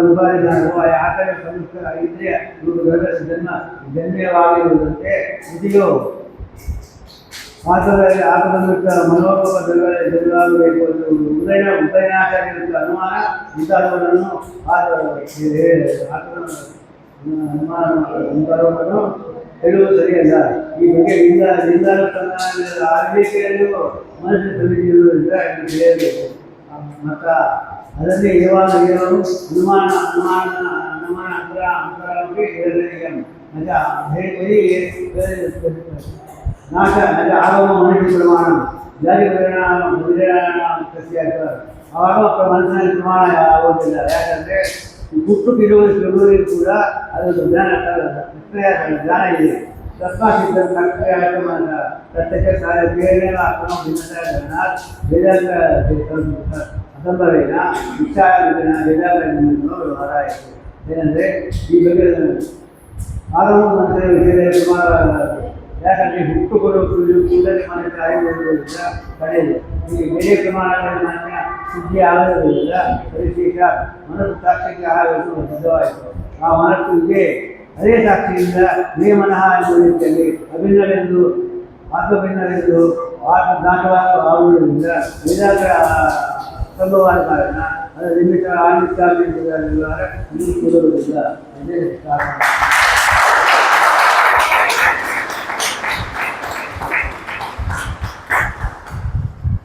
ರೂಪಾಯಿ ಆತನ ಸಂಸ್ಕಾರ ಇಂದ್ರಿಯ ಜನ್ಯವಾಗಿರುವುದಂತೆ ಇದೆಯೋ ಆತದಲ್ಲಿ ಆತನನ್ನು ಮನೋಭಾವಬೇಕು ಉದಯನಾಚಾರ್ಯರಿಗೆ ಅನುಮಾನ ಮುಂತಾದವರನ್ನು ಮುಂತಾದವರನ್ನು ಹೇಳುವುದು ಸರಿಯಲ್ಲ. ಈ ಬಗ್ಗೆ ಆಳ್ವಿಕೆಯಲ್ಲೂ ಮನಸ್ಸಿನ ಸಮಿತಿಯಿರುವುದರಿಂದ ಎಂದು ತಿಳಿಯಬೇಕು. ಮತ್ತು ಅದರಲ್ಲಿ ಇರುವಾಗ ಅನುಮಾನ ಅಂತರವಾಗಿ ನಾಶ ಆಗಮ ಮನಸ್ಸಿನ ಪ್ರಮಾಣ ಜಾತಿ ಪರಿಣಾಮ ಆವಾಗ ಮನಸ್ಸಿನ ಪ್ರಮಾಣ ಆಗುವುದಿಲ್ಲ. ಯಾಕಂದರೆ ಹುಟ್ಟು ಇರುವುದು ಕೂಡ ಅದೊಂದು ಜ್ಞಾನ ಜ್ಞಾನ ಇದೆ. ತಸ್ಮಾತ್ ಪ್ರತ್ಯಕ್ಷ ಬೇರೆ ವೇದಾಂತ ಅಸಂಭವೇನ ಇಚ್ಛಾನ ಆರಾಯಿತು. ಏನಂದರೆ ಈ ಬಗ್ಗೆ ಆಗಮ ಮನಸ್ಸಿನ ವಿಷಯದಲ್ಲಿ ಸುಮಾರು ಯಾಕಂದರೆ ಹುಟ್ಟು ಕೊಡುವ ಕೂಡಲೇ ಮನಸ್ಸು ಆಯ್ದುಕೊಳ್ಳುವುದರಿಂದ ಪಡೆಯಲು ಈ ಬೇರೆ ಪ್ರಮಾಣಗಳಲ್ಲಿ ಮಾನ್ಯ ಶುದ್ಧಿ ಆಗುವುದರಿಂದ ಪರಿಶೇಷ ಮನಸ್ಸು ಸಾಕ್ಷಿಗೆ ಆಗೋದು ಸಿದ್ಧವಾಯಿತು. ಆ ಮನಸ್ಸಿಗೆ ಅದೇ ಸಾಕ್ಷಿಯಿಂದ ನಿಯಮನಃ ಎಂಬ ರೀತಿಯಲ್ಲಿ ಅಭಿನ್ನವೆಂದು ಆತ್ಮಭಿನ್ನವೆಂದು ಆತ್ಮಜ್ಞಾನವಾದ ಆಗುವುದರಿಂದ ವೇದಾಂತ ಸಂಭವವಾದ ಕಾರಣ ಅದರ ನಿಮಿತ್ತ ಆನಿಷ್ಠಾನ ಕೊಡುವುದಿಲ್ಲ. ಅದೇ ಕಾರಣ.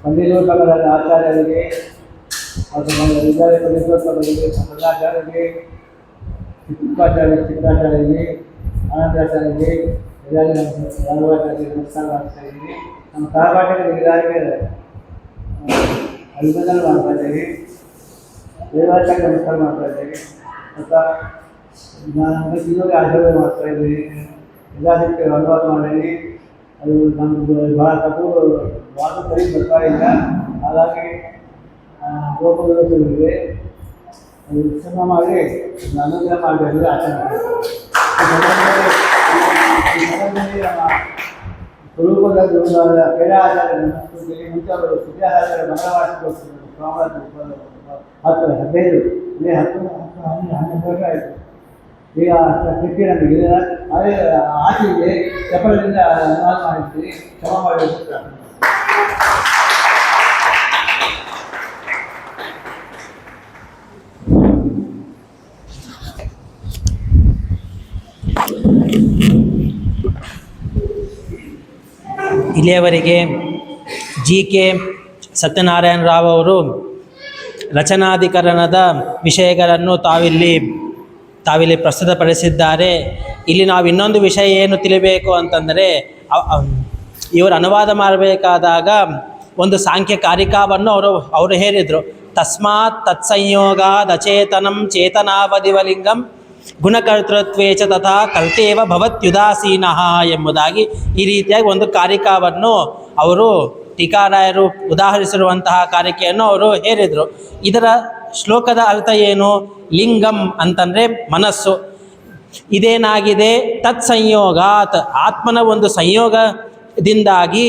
ಸಂಗೀತೋತ್ಸವದ ಆಚಾರ್ಯರಿಗೆ ಅಥವಾ ವಿದ್ಯಾಲಯಕ್ಕೆ ಸಂಪ್ರದಾಚಾರ್ಯರಿಗೆ ಚಿತ್ತಾಚಾರ್ಯರಿಗೆ ಆನಂದಾಚಾರ್ಯರಿಗೆ ರಾಘವಾಚಾರ್ಯರಿಗೆ ನಮಸ್ಕಾರ ಮಾಡ್ತಾ ಇದ್ದೀನಿ. ನಮ್ಮ ಸಹಪಾಠಿಗಳಿಗೆ ಎಲ್ಲರಿಗೆ ಅಭಿನಂದನೆ ಮಾಡ್ತಾ ಇದ್ದೀವಿ. ದೇವಾಚಾರ್ಯ ನಮಸ್ಕಾರ ಮಾಡ್ತಾ ಇದ್ದೀವಿ. ಮತ್ತು ನಾನು ಇನ್ನೊಂದು ಆಶೀರ್ವಾದ ಮಾಡ್ತಾ ಇದ್ದೀನಿ. ಎಲ್ಲದಕ್ಕೆ ಅನುವಾದ ಮಾಡೀನಿ. ಅದು ನಮ್ಮದು ಭಾಳ ತಪ್ಪು ವಾದ ಸರಿ ಬರ್ತಾ ಇಲ್ಲ. ಹಾಗಾಗಿ ಲೋಕದಲ್ಲಿದೆ ಅದು ಉತ್ಸವ ಮಾಡಿ ಅನುಗ್ರಹ ಮಾಡಬೇಕು ಆಚರಣೆ. ಸ್ವರೂಪದ ಬೇರೆ ಆಚಾರ್ಯ ಮುಂಚೆ ಅವರು ಸುದ್ಯಾಚಾರ್ಯ ಮಂಗಳವಾರಕ್ಕೋಸ್ಕರ 15 ಮೇ 12 ವರ್ಷ ಆಯಿತು. ಈಗ ಸ್ಥಿತಿ ನಮಗೆ ಅದೇ ಆಚೆಗೆ ಚಪ್ಪಲದಿಂದ ಅನುವಾದ ಮಾಡಿರ್ತೀವಿ. ಕ್ಷಮ ಮಾಡಬೇಕು. ಇಲ್ಲಿಯವರೆಗೆ ಕೆ ಸತ್ಯನಾರಾಯಣ ರಾವ್ ಅವರು ರಚನಾಧಿಕರಣದ ವಿಷಯಗಳನ್ನು ತಾವಿಲ್ಲಿ ಪ್ರಸ್ತುತಪಡಿಸಿದ್ದಾರೆ. ಇಲ್ಲಿ ನಾವು ಇನ್ನೊಂದು ವಿಷಯ ಏನು ತಿಳಿಬೇಕು ಅಂತಂದರೆ, ಇವರು ಅನುವಾದ ಮಾಡಬೇಕಾದಾಗ ಒಂದು ಸಾಂಖ್ಯ ಕಾರಿಕಾವನ್ನು ಅವರು ಹೇಳಿದರು. ತಸ್ಮಾತ್ ತತ್ಸಂಯೋಗಾದ್ ಅಚೇತನಂ ಚೇತನಾವಧಿವಲಿಂಗಂ ಗುಣಕರ್ತೃತ್ವೇಚ ತಥಾ ಕರ್ತೇವ ಭವತ್ಯುದಾಸೀನಃ ಎಂಬುದಾಗಿ ಈ ರೀತಿಯಾಗಿ ಒಂದು ಕಾರಿಕಾವನ್ನು ಅವರು ಟೀಕಾರಾಯರು ಉದಾಹರಿಸಿರುವಂತಹ ಕಾರಿಕೆಯನ್ನು ಅವರು ಹೇಳಿದರು. ಇದರ ಶ್ಲೋಕದ ಅರ್ಥ ಏನು? ಲಿಂಗಂ ಅಂತಂದರೆ ಮನಸ್ಸು. ಇದೇನಾಗಿದೆ? ತತ್ಸಂಯೋಗಾತ್ ಆತ್ಮನ ಒಂದು ಸಂಯೋಗದಿಂದಾಗಿ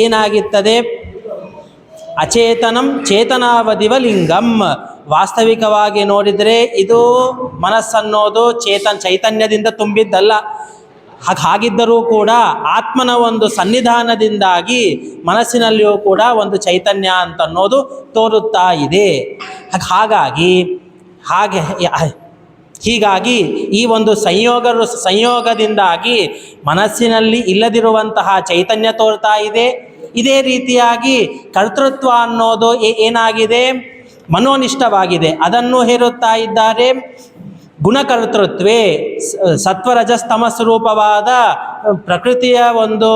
ಏನಾಗುತ್ತದೆ? ಅಚೇತನಂ ಚೇತನಾವಧಿವ ಲಿಂಗಂ. ವಾಸ್ತವಿಕವಾಗಿ ನೋಡಿದರೆ ಇದು ಮನಸ್ಸನ್ನೋದು ಚೈತನ್ಯದಿಂದ ತುಂಬಿದ್ದಲ್ಲ. ಹಾಗಿದ್ದರೂ ಕೂಡ ಆತ್ಮನ ಒಂದು ಸನ್ನಿಧಾನದಿಂದಾಗಿ ಮನಸ್ಸಿನಲ್ಲಿಯೂ ಕೂಡ ಒಂದು ಚೈತನ್ಯ ಅಂತನ್ನೋದು ತೋರುತ್ತಾ ಇದೆ. ಹೀಗಾಗಿ ಈ ಒಂದು ಸಂಯೋಗದಿಂದಾಗಿ ಮನಸ್ಸಿನಲ್ಲಿ ಇಲ್ಲದಿರುವಂತಹ ಚೈತನ್ಯ ತೋರ್ತಾ ಇದೆ. ಇದೇ ರೀತಿಯಾಗಿ ಕರ್ತೃತ್ವ ಅನ್ನೋದು ಏನಾಗಿದೆ? ಮನೋನಿಷ್ಠವಾಗಿದೆ. ಅದನ್ನು ಹೇರುತ್ತಾ ಇದ್ದಾರೆ. ಗುಣಕರ್ತೃತ್ವೇ ಸತ್ವರಜಸ್ತಮಸ್ ರೂಪವಾದ ಪ್ರಕೃತಿಯ ಒಂದು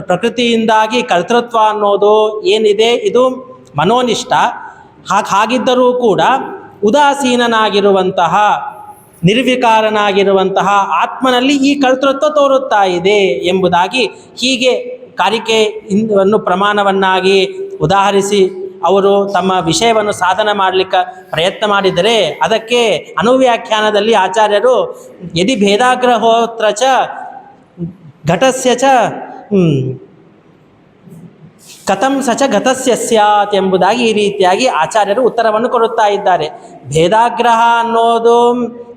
ಪ್ರಕೃತಿಯಿಂದಾಗಿ ಕರ್ತೃತ್ವ ಅನ್ನೋದು ಏನಿದೆ ಇದು ಮನೋನಿಷ್ಠ. ಹಾಗಿದ್ದರೂ ಕೂಡ ಉದಾಸೀನನಾಗಿರುವಂತಹ ನಿರ್ವಿಕಾರನಾಗಿರುವಂತಹ ಆತ್ಮನಲ್ಲಿ ಈ ಕರ್ತೃತ್ವ ತೋರುತ್ತಾ ಇದೆ ಎಂಬುದಾಗಿ ಹೀಗೆ ಕಾರಿಕೆಯನ್ನು ಪ್ರಮಾಣವನ್ನಾಗಿ ಉದಾಹರಿಸಿ ಅವರು ತಮ್ಮ ವಿಷಯವನ್ನು ಸಾಧನ ಮಾಡಲಿಕ್ಕೆ ಪ್ರಯತ್ನ ಮಾಡಿದರೆ, ಅದಕ್ಕೆ ಅನುವ್ಯಾಖ್ಯಾನದಲ್ಲಿ ಆಚಾರ್ಯರು ಯದಿ ಭೇದಾಗ್ರಹೋತ್ರ ಚ ಘಟಸ್ಯ ಚ ಕಥಂ ಸಚ ಗತಸ್ಯ ಸ್ಯಾತ್ ಎಂಬುದಾಗಿ ಈ ರೀತಿಯಾಗಿ ಆಚಾರ್ಯರು ಉತ್ತರವನ್ನು ಕೊಡುತ್ತಾ ಇದ್ದಾರೆ. ಭೇದಾಗ್ರಹ ಅನ್ನೋದು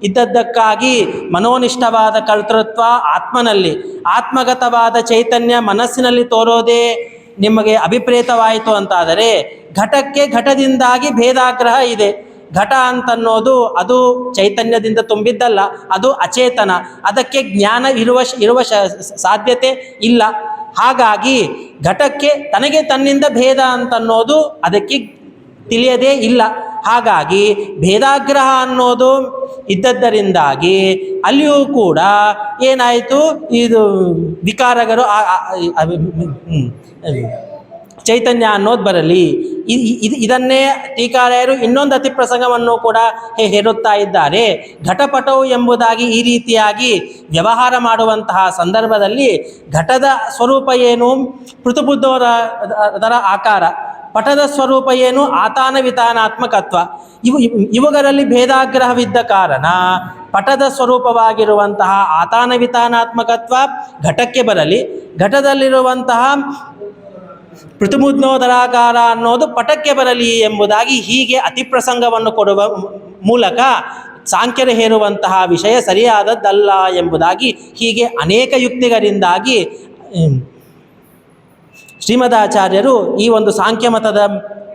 ಇದ್ದದ್ದಕ್ಕಾಗಿ ಮನೋನಿಷ್ಠವಾದ ಕರ್ತೃತ್ವ ಆತ್ಮನಲ್ಲಿ, ಆತ್ಮಗತವಾದ ಚೈತನ್ಯ ಮನಸ್ಸಿನಲ್ಲಿ ತೋರೋದೇ ನಿಮಗೆ ಅಭಿಪ್ರೇತವಾಯಿತು ಅಂತಾದರೆ, ಘಟಕ್ಕೆ ಘಟದಿಂದಾಗಿ ಭೇದಾಗ್ರಹ ಇದೆ. ಘಟ ಅಂತನ್ನೋದು ಅದು ಚೈತನ್ಯದಿಂದ ತುಂಬಿದ್ದಲ್ಲ, ಅದು ಅಚೇತನ, ಅದಕ್ಕೆ ಜ್ಞಾನ ಇರುವ ಸಾಧ್ಯತೆ ಇಲ್ಲ. ಹಾಗಾಗಿ ಘಟಕ್ಕೆ ತನಗೆ ತನ್ನಿಂದ ಭೇದ ಅಂತನ್ನೋದು ಅದಕ್ಕೆ ತಿಳಿಯದೇ ಇಲ್ಲ. ಹಾಗಾಗಿ ಭೇದಾಗ್ರಹ ಅನ್ನೋದು ಇದ್ದದ್ದರಿಂದಾಗಿ ಅಲ್ಲಿಯೂ ಕೂಡ ಏನಾಯಿತು, ಇದು ವಿಕಾರಗಳು ಚೈತನ್ಯ ಅನ್ನೋದು ಬರಲಿ. ಇದನ್ನೇ ಟೀಕಾರಾಯರು ಇನ್ನೊಂದು ಅತಿಪ್ರಸಂಗವನ್ನು ಕೂಡ ಹೇರುತ್ತಾ ಇದ್ದಾರೆ. ಘಟಪಟವು ಎಂಬುದಾಗಿ ಈ ರೀತಿಯಾಗಿ ವ್ಯವಹಾರ ಮಾಡುವಂತಹ ಸಂದರ್ಭದಲ್ಲಿ ಘಟದ ಸ್ವರೂಪ ಏನು, ಪೃಥುಬುದ್ಧರ ಆಕಾರ, ಪಟದ ಸ್ವರೂಪ ಏನು, ಆತಾನ ವಿತಾನಾತ್ಮಕತ್ವ. ಇವುಗಳಲ್ಲಿ ಭೇದಾಗ್ರಹವಿದ್ದ ಕಾರಣ ಪಟದ ಸ್ವರೂಪವಾಗಿರುವಂತಹ ಆತಾನ ವಿತಾನಾತ್ಮಕತ್ವ ಘಟಕ್ಕೆ ಬರಲಿ, ಘಟದಲ್ಲಿರುವಂತಹ ಪೃಥುಬುದ್ಧೋದರಾಕಾರ ಅನ್ನೋದು ಪಟಕ್ಕೆ ಬರಲಿ ಎಂಬುದಾಗಿ ಹೀಗೆ ಅತಿಪ್ರಸಂಗವನ್ನು ಕೊಡುವ ಮೂಲಕ ಸಾಂಖ್ಯರು ಹೇರುವಂತಹ ವಿಷಯ ಸರಿಯಾದದ್ದಲ್ಲ ಎಂಬುದಾಗಿ ಹೀಗೆ ಅನೇಕ ಯುಕ್ತಿಗಳಿಂದಾಗಿ ಶ್ರೀಮದಾಚಾರ್ಯರು ಈ ಒಂದು ಸಾಂಖ್ಯ ಮತದ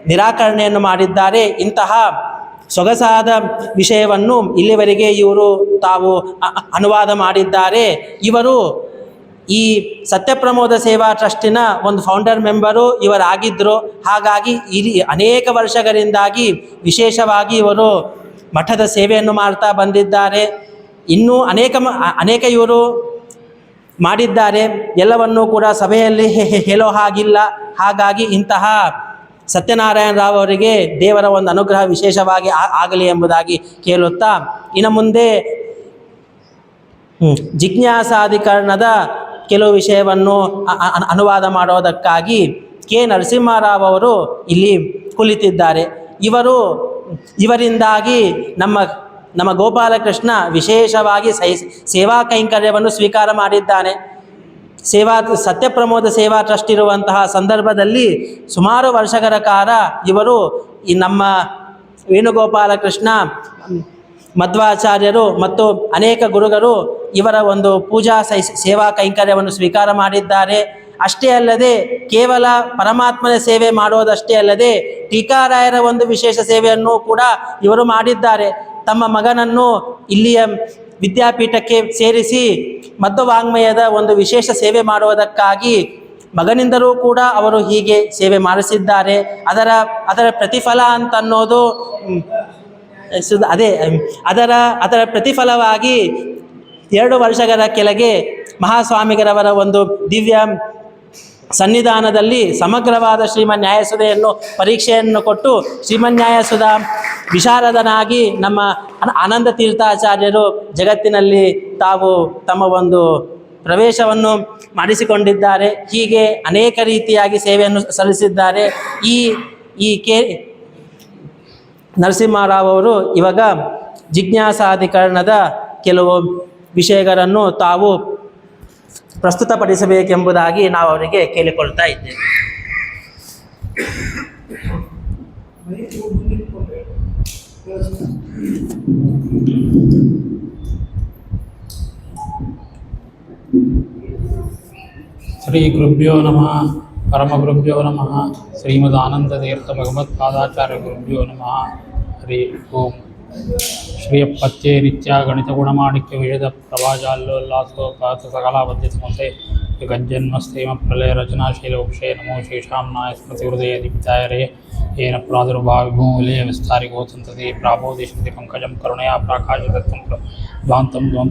ನಿರಾಕರಣೆಯನ್ನು ಮಾಡಿದ್ದಾರೆ. ಇಂತಹ ಸೊಗಸಾದ ವಿಷಯವನ್ನು ಇಲ್ಲಿವರೆಗೆ ಇವರು ತಾವು ಅನುವಾದ ಮಾಡಿದ್ದಾರೆ. ಇವರು ಈ ಸತ್ಯಪ್ರಮೋದ ಸೇವಾ ಟ್ರಸ್ಟಿನ ಒಂದು ಫೌಂಡರ್ ಮೆಂಬರು ಇವರಾಗಿದ್ದರು. ಹಾಗಾಗಿ ಅನೇಕ ವರ್ಷಗಳಿಂದಾಗಿ ವಿಶೇಷವಾಗಿ ಇವರು ಮಠದ ಸೇವೆಯನ್ನು ಮಾಡ್ತಾ ಬಂದಿದ್ದಾರೆ. ಇನ್ನೂ ಅನೇಕ ಇವರು ಮಾಡಿದ್ದಾರೆ. ಎಲ್ಲವನ್ನೂ ಕೂಡ ಸಭೆಯಲ್ಲಿ ಹೇಳೋ ಹಾಗಿಲ್ಲ. ಹಾಗಾಗಿ ಇಂತಹ ಸತ್ಯನಾರಾಯಣ ರಾವ್ ಅವರಿಗೆ ದೇವರ ಒಂದು ಅನುಗ್ರಹ ವಿಶೇಷವಾಗಿ ಆಗಲಿ ಎಂಬುದಾಗಿ ಕೇಳುತ್ತಾ, ಇನ್ನು ಮುಂದೆ ಜಿಜ್ಞಾಸಾಧಿಕರಣದ ಕೆಲವು ವಿಷಯವನ್ನು ಅನುವಾದ ಮಾಡೋದಕ್ಕಾಗಿ ಕೆ ನರಸಿಂಹರಾವ್ ಅವರು ಇಲ್ಲಿ ಕುಳಿತಿದ್ದಾರೆ. ಇವರಿಂದಾಗಿ ನಮ್ಮ ಗೋಪಾಲಕೃಷ್ಣ ವಿಶೇಷವಾಗಿ ಸೇವಾ ಕೈಂಕರ್ಯವನ್ನು ಸ್ವೀಕಾರ ಮಾಡಿದ್ದಾನೆ. ಸತ್ಯಪ್ರಮೋದ ಸೇವಾ ಟ್ರಸ್ಟ್ ಇರುವಂತಹ ಸಂದರ್ಭದಲ್ಲಿ ಸುಮಾರು ವರ್ಷಗಳ ಕಾಲ ಇವರು ಈ ನಮ್ಮ ವೇಣುಗೋಪಾಲಕೃಷ್ಣ ಮಧ್ವಾಚಾರ್ಯರು ಮತ್ತು ಅನೇಕ ಗುರುಗಳು ಇವರ ಒಂದು ಪೂಜಾ ಸೇವಾ ಕೈಂಕರ್ಯವನ್ನು ಸ್ವೀಕಾರ ಮಾಡಿದ್ದಾರೆ. ಅಷ್ಟೇ ಅಲ್ಲದೆ ಕೇವಲ ಪರಮಾತ್ಮನ ಸೇವೆ ಮಾಡೋದಷ್ಟೇ ಅಲ್ಲದೆ ಟೀಕಾರಾಯರ ಒಂದು ವಿಶೇಷ ಸೇವೆಯನ್ನು ಕೂಡ ಇವರು ಮಾಡಿದ್ದಾರೆ. ತಮ್ಮ ಮಗನನ್ನು ಇಲ್ಲಿಯ ವಿದ್ಯಾಪೀಠಕ್ಕೆ ಸೇರಿಸಿ ಮಧ್ವವಾಂಗ್ಮಯದ ಒಂದು ವಿಶೇಷ ಸೇವೆ ಮಾಡುವುದಕ್ಕಾಗಿ ಮಗನಿಂದಲೂ ಕೂಡ ಅವರು ಹೀಗೆ ಸೇವೆ ಮಾಡಿಸಿದ್ದಾರೆ. ಅದರ ಪ್ರತಿಫಲ ಅಂತನ್ನೋದು ಅದರ ಪ್ರತಿಫಲವಾಗಿ 2 ವರ್ಷಗಳ ಕೆಳಗೆ ಮಹಾಸ್ವಾಮಿಗರವರ ಒಂದು ದಿವ್ಯ ಸನ್ನಿಧಾನದಲ್ಲಿ ಸಮಗ್ರವಾದ ಶ್ರೀಮನ್ ನ್ಯಾಯಸುಧೆಯನ್ನು ಪರೀಕ್ಷೆಯನ್ನು ಕೊಟ್ಟು ಶ್ರೀಮನ್ ನ್ಯಾಯಸುಧ ವಿಶಾರದನಾಗಿ ನಮ್ಮ ಆನಂದ ತೀರ್ಥಾಚಾರ್ಯರು ಜಗತ್ತಿನಲ್ಲಿ ತಾವು ತಮ್ಮ ಒಂದು ಪ್ರವೇಶವನ್ನು ಮಾಡಿಸಿಕೊಂಡಿದ್ದಾರೆ. ಹೀಗೆ ಅನೇಕ ರೀತಿಯಾಗಿ ಸೇವೆಯನ್ನು ಸಲ್ಲಿಸಿದ್ದಾರೆ. ಈ ಕೆ ನರಸಿಂಹರಾವ್ ಅವರು ಇವಾಗ ಜಿಜ್ಞಾಸಾಧಿಕರಣದ ಕೆಲವು ವಿಷಯಗಳನ್ನು ತಾವು ಪ್ರಸ್ತುತಪಡಿಸಬೇಕೆಂಬುದಾಗಿ ನಾವು ಅವರಿಗೆ ಕೇಳಿಕೊಳ್ತಾ ಇದ್ದೇವೆ. ಶ್ರೀ ಗುರುಭ್ಯೋ ನಮಃ ಪರಮಗುರುಭ್ಯೋ ನಮಃ ಶ್ರೀಮದಾನಂದತೀರ್ಥ ಭಗವತ್ಪಾದಾಚಾರ್ಯ ಗುರುಭ್ಯೋ ನಮಃ. ಹರಿ ಓಂ. ಶ್ರೀಯಪ್ಪತ್ಯೆ ನಿತ್ಯ ಗಣಿತ ಗುಣಮಾಣಿಕ್ಯ ವಿಷದ ಪ್ರಭಾಜಾಲ್ಲೋಲ್ಲಾಸೋಪಾತ ಸಕಲಾವದ್ಯ ಸಮಸೆ ಗಜ್ಜನ್ಮಸ್ತೇಮ ಪ್ರಲಯ ರಚನಾಶೀಲೋಕ್ಷೇ ನಮೋ ಶೇಷಾಂನಾಯ ಸ್ಮೃತಿ ಹೃದಯ ದೀಪ್ತಾಯ ರೇ येन प्रादुर्भाविभूमिलय विस्तारिको संतति प्राबोधिष्यति पंकजं करुणया प्राकाशदत्तं ध्वान्तं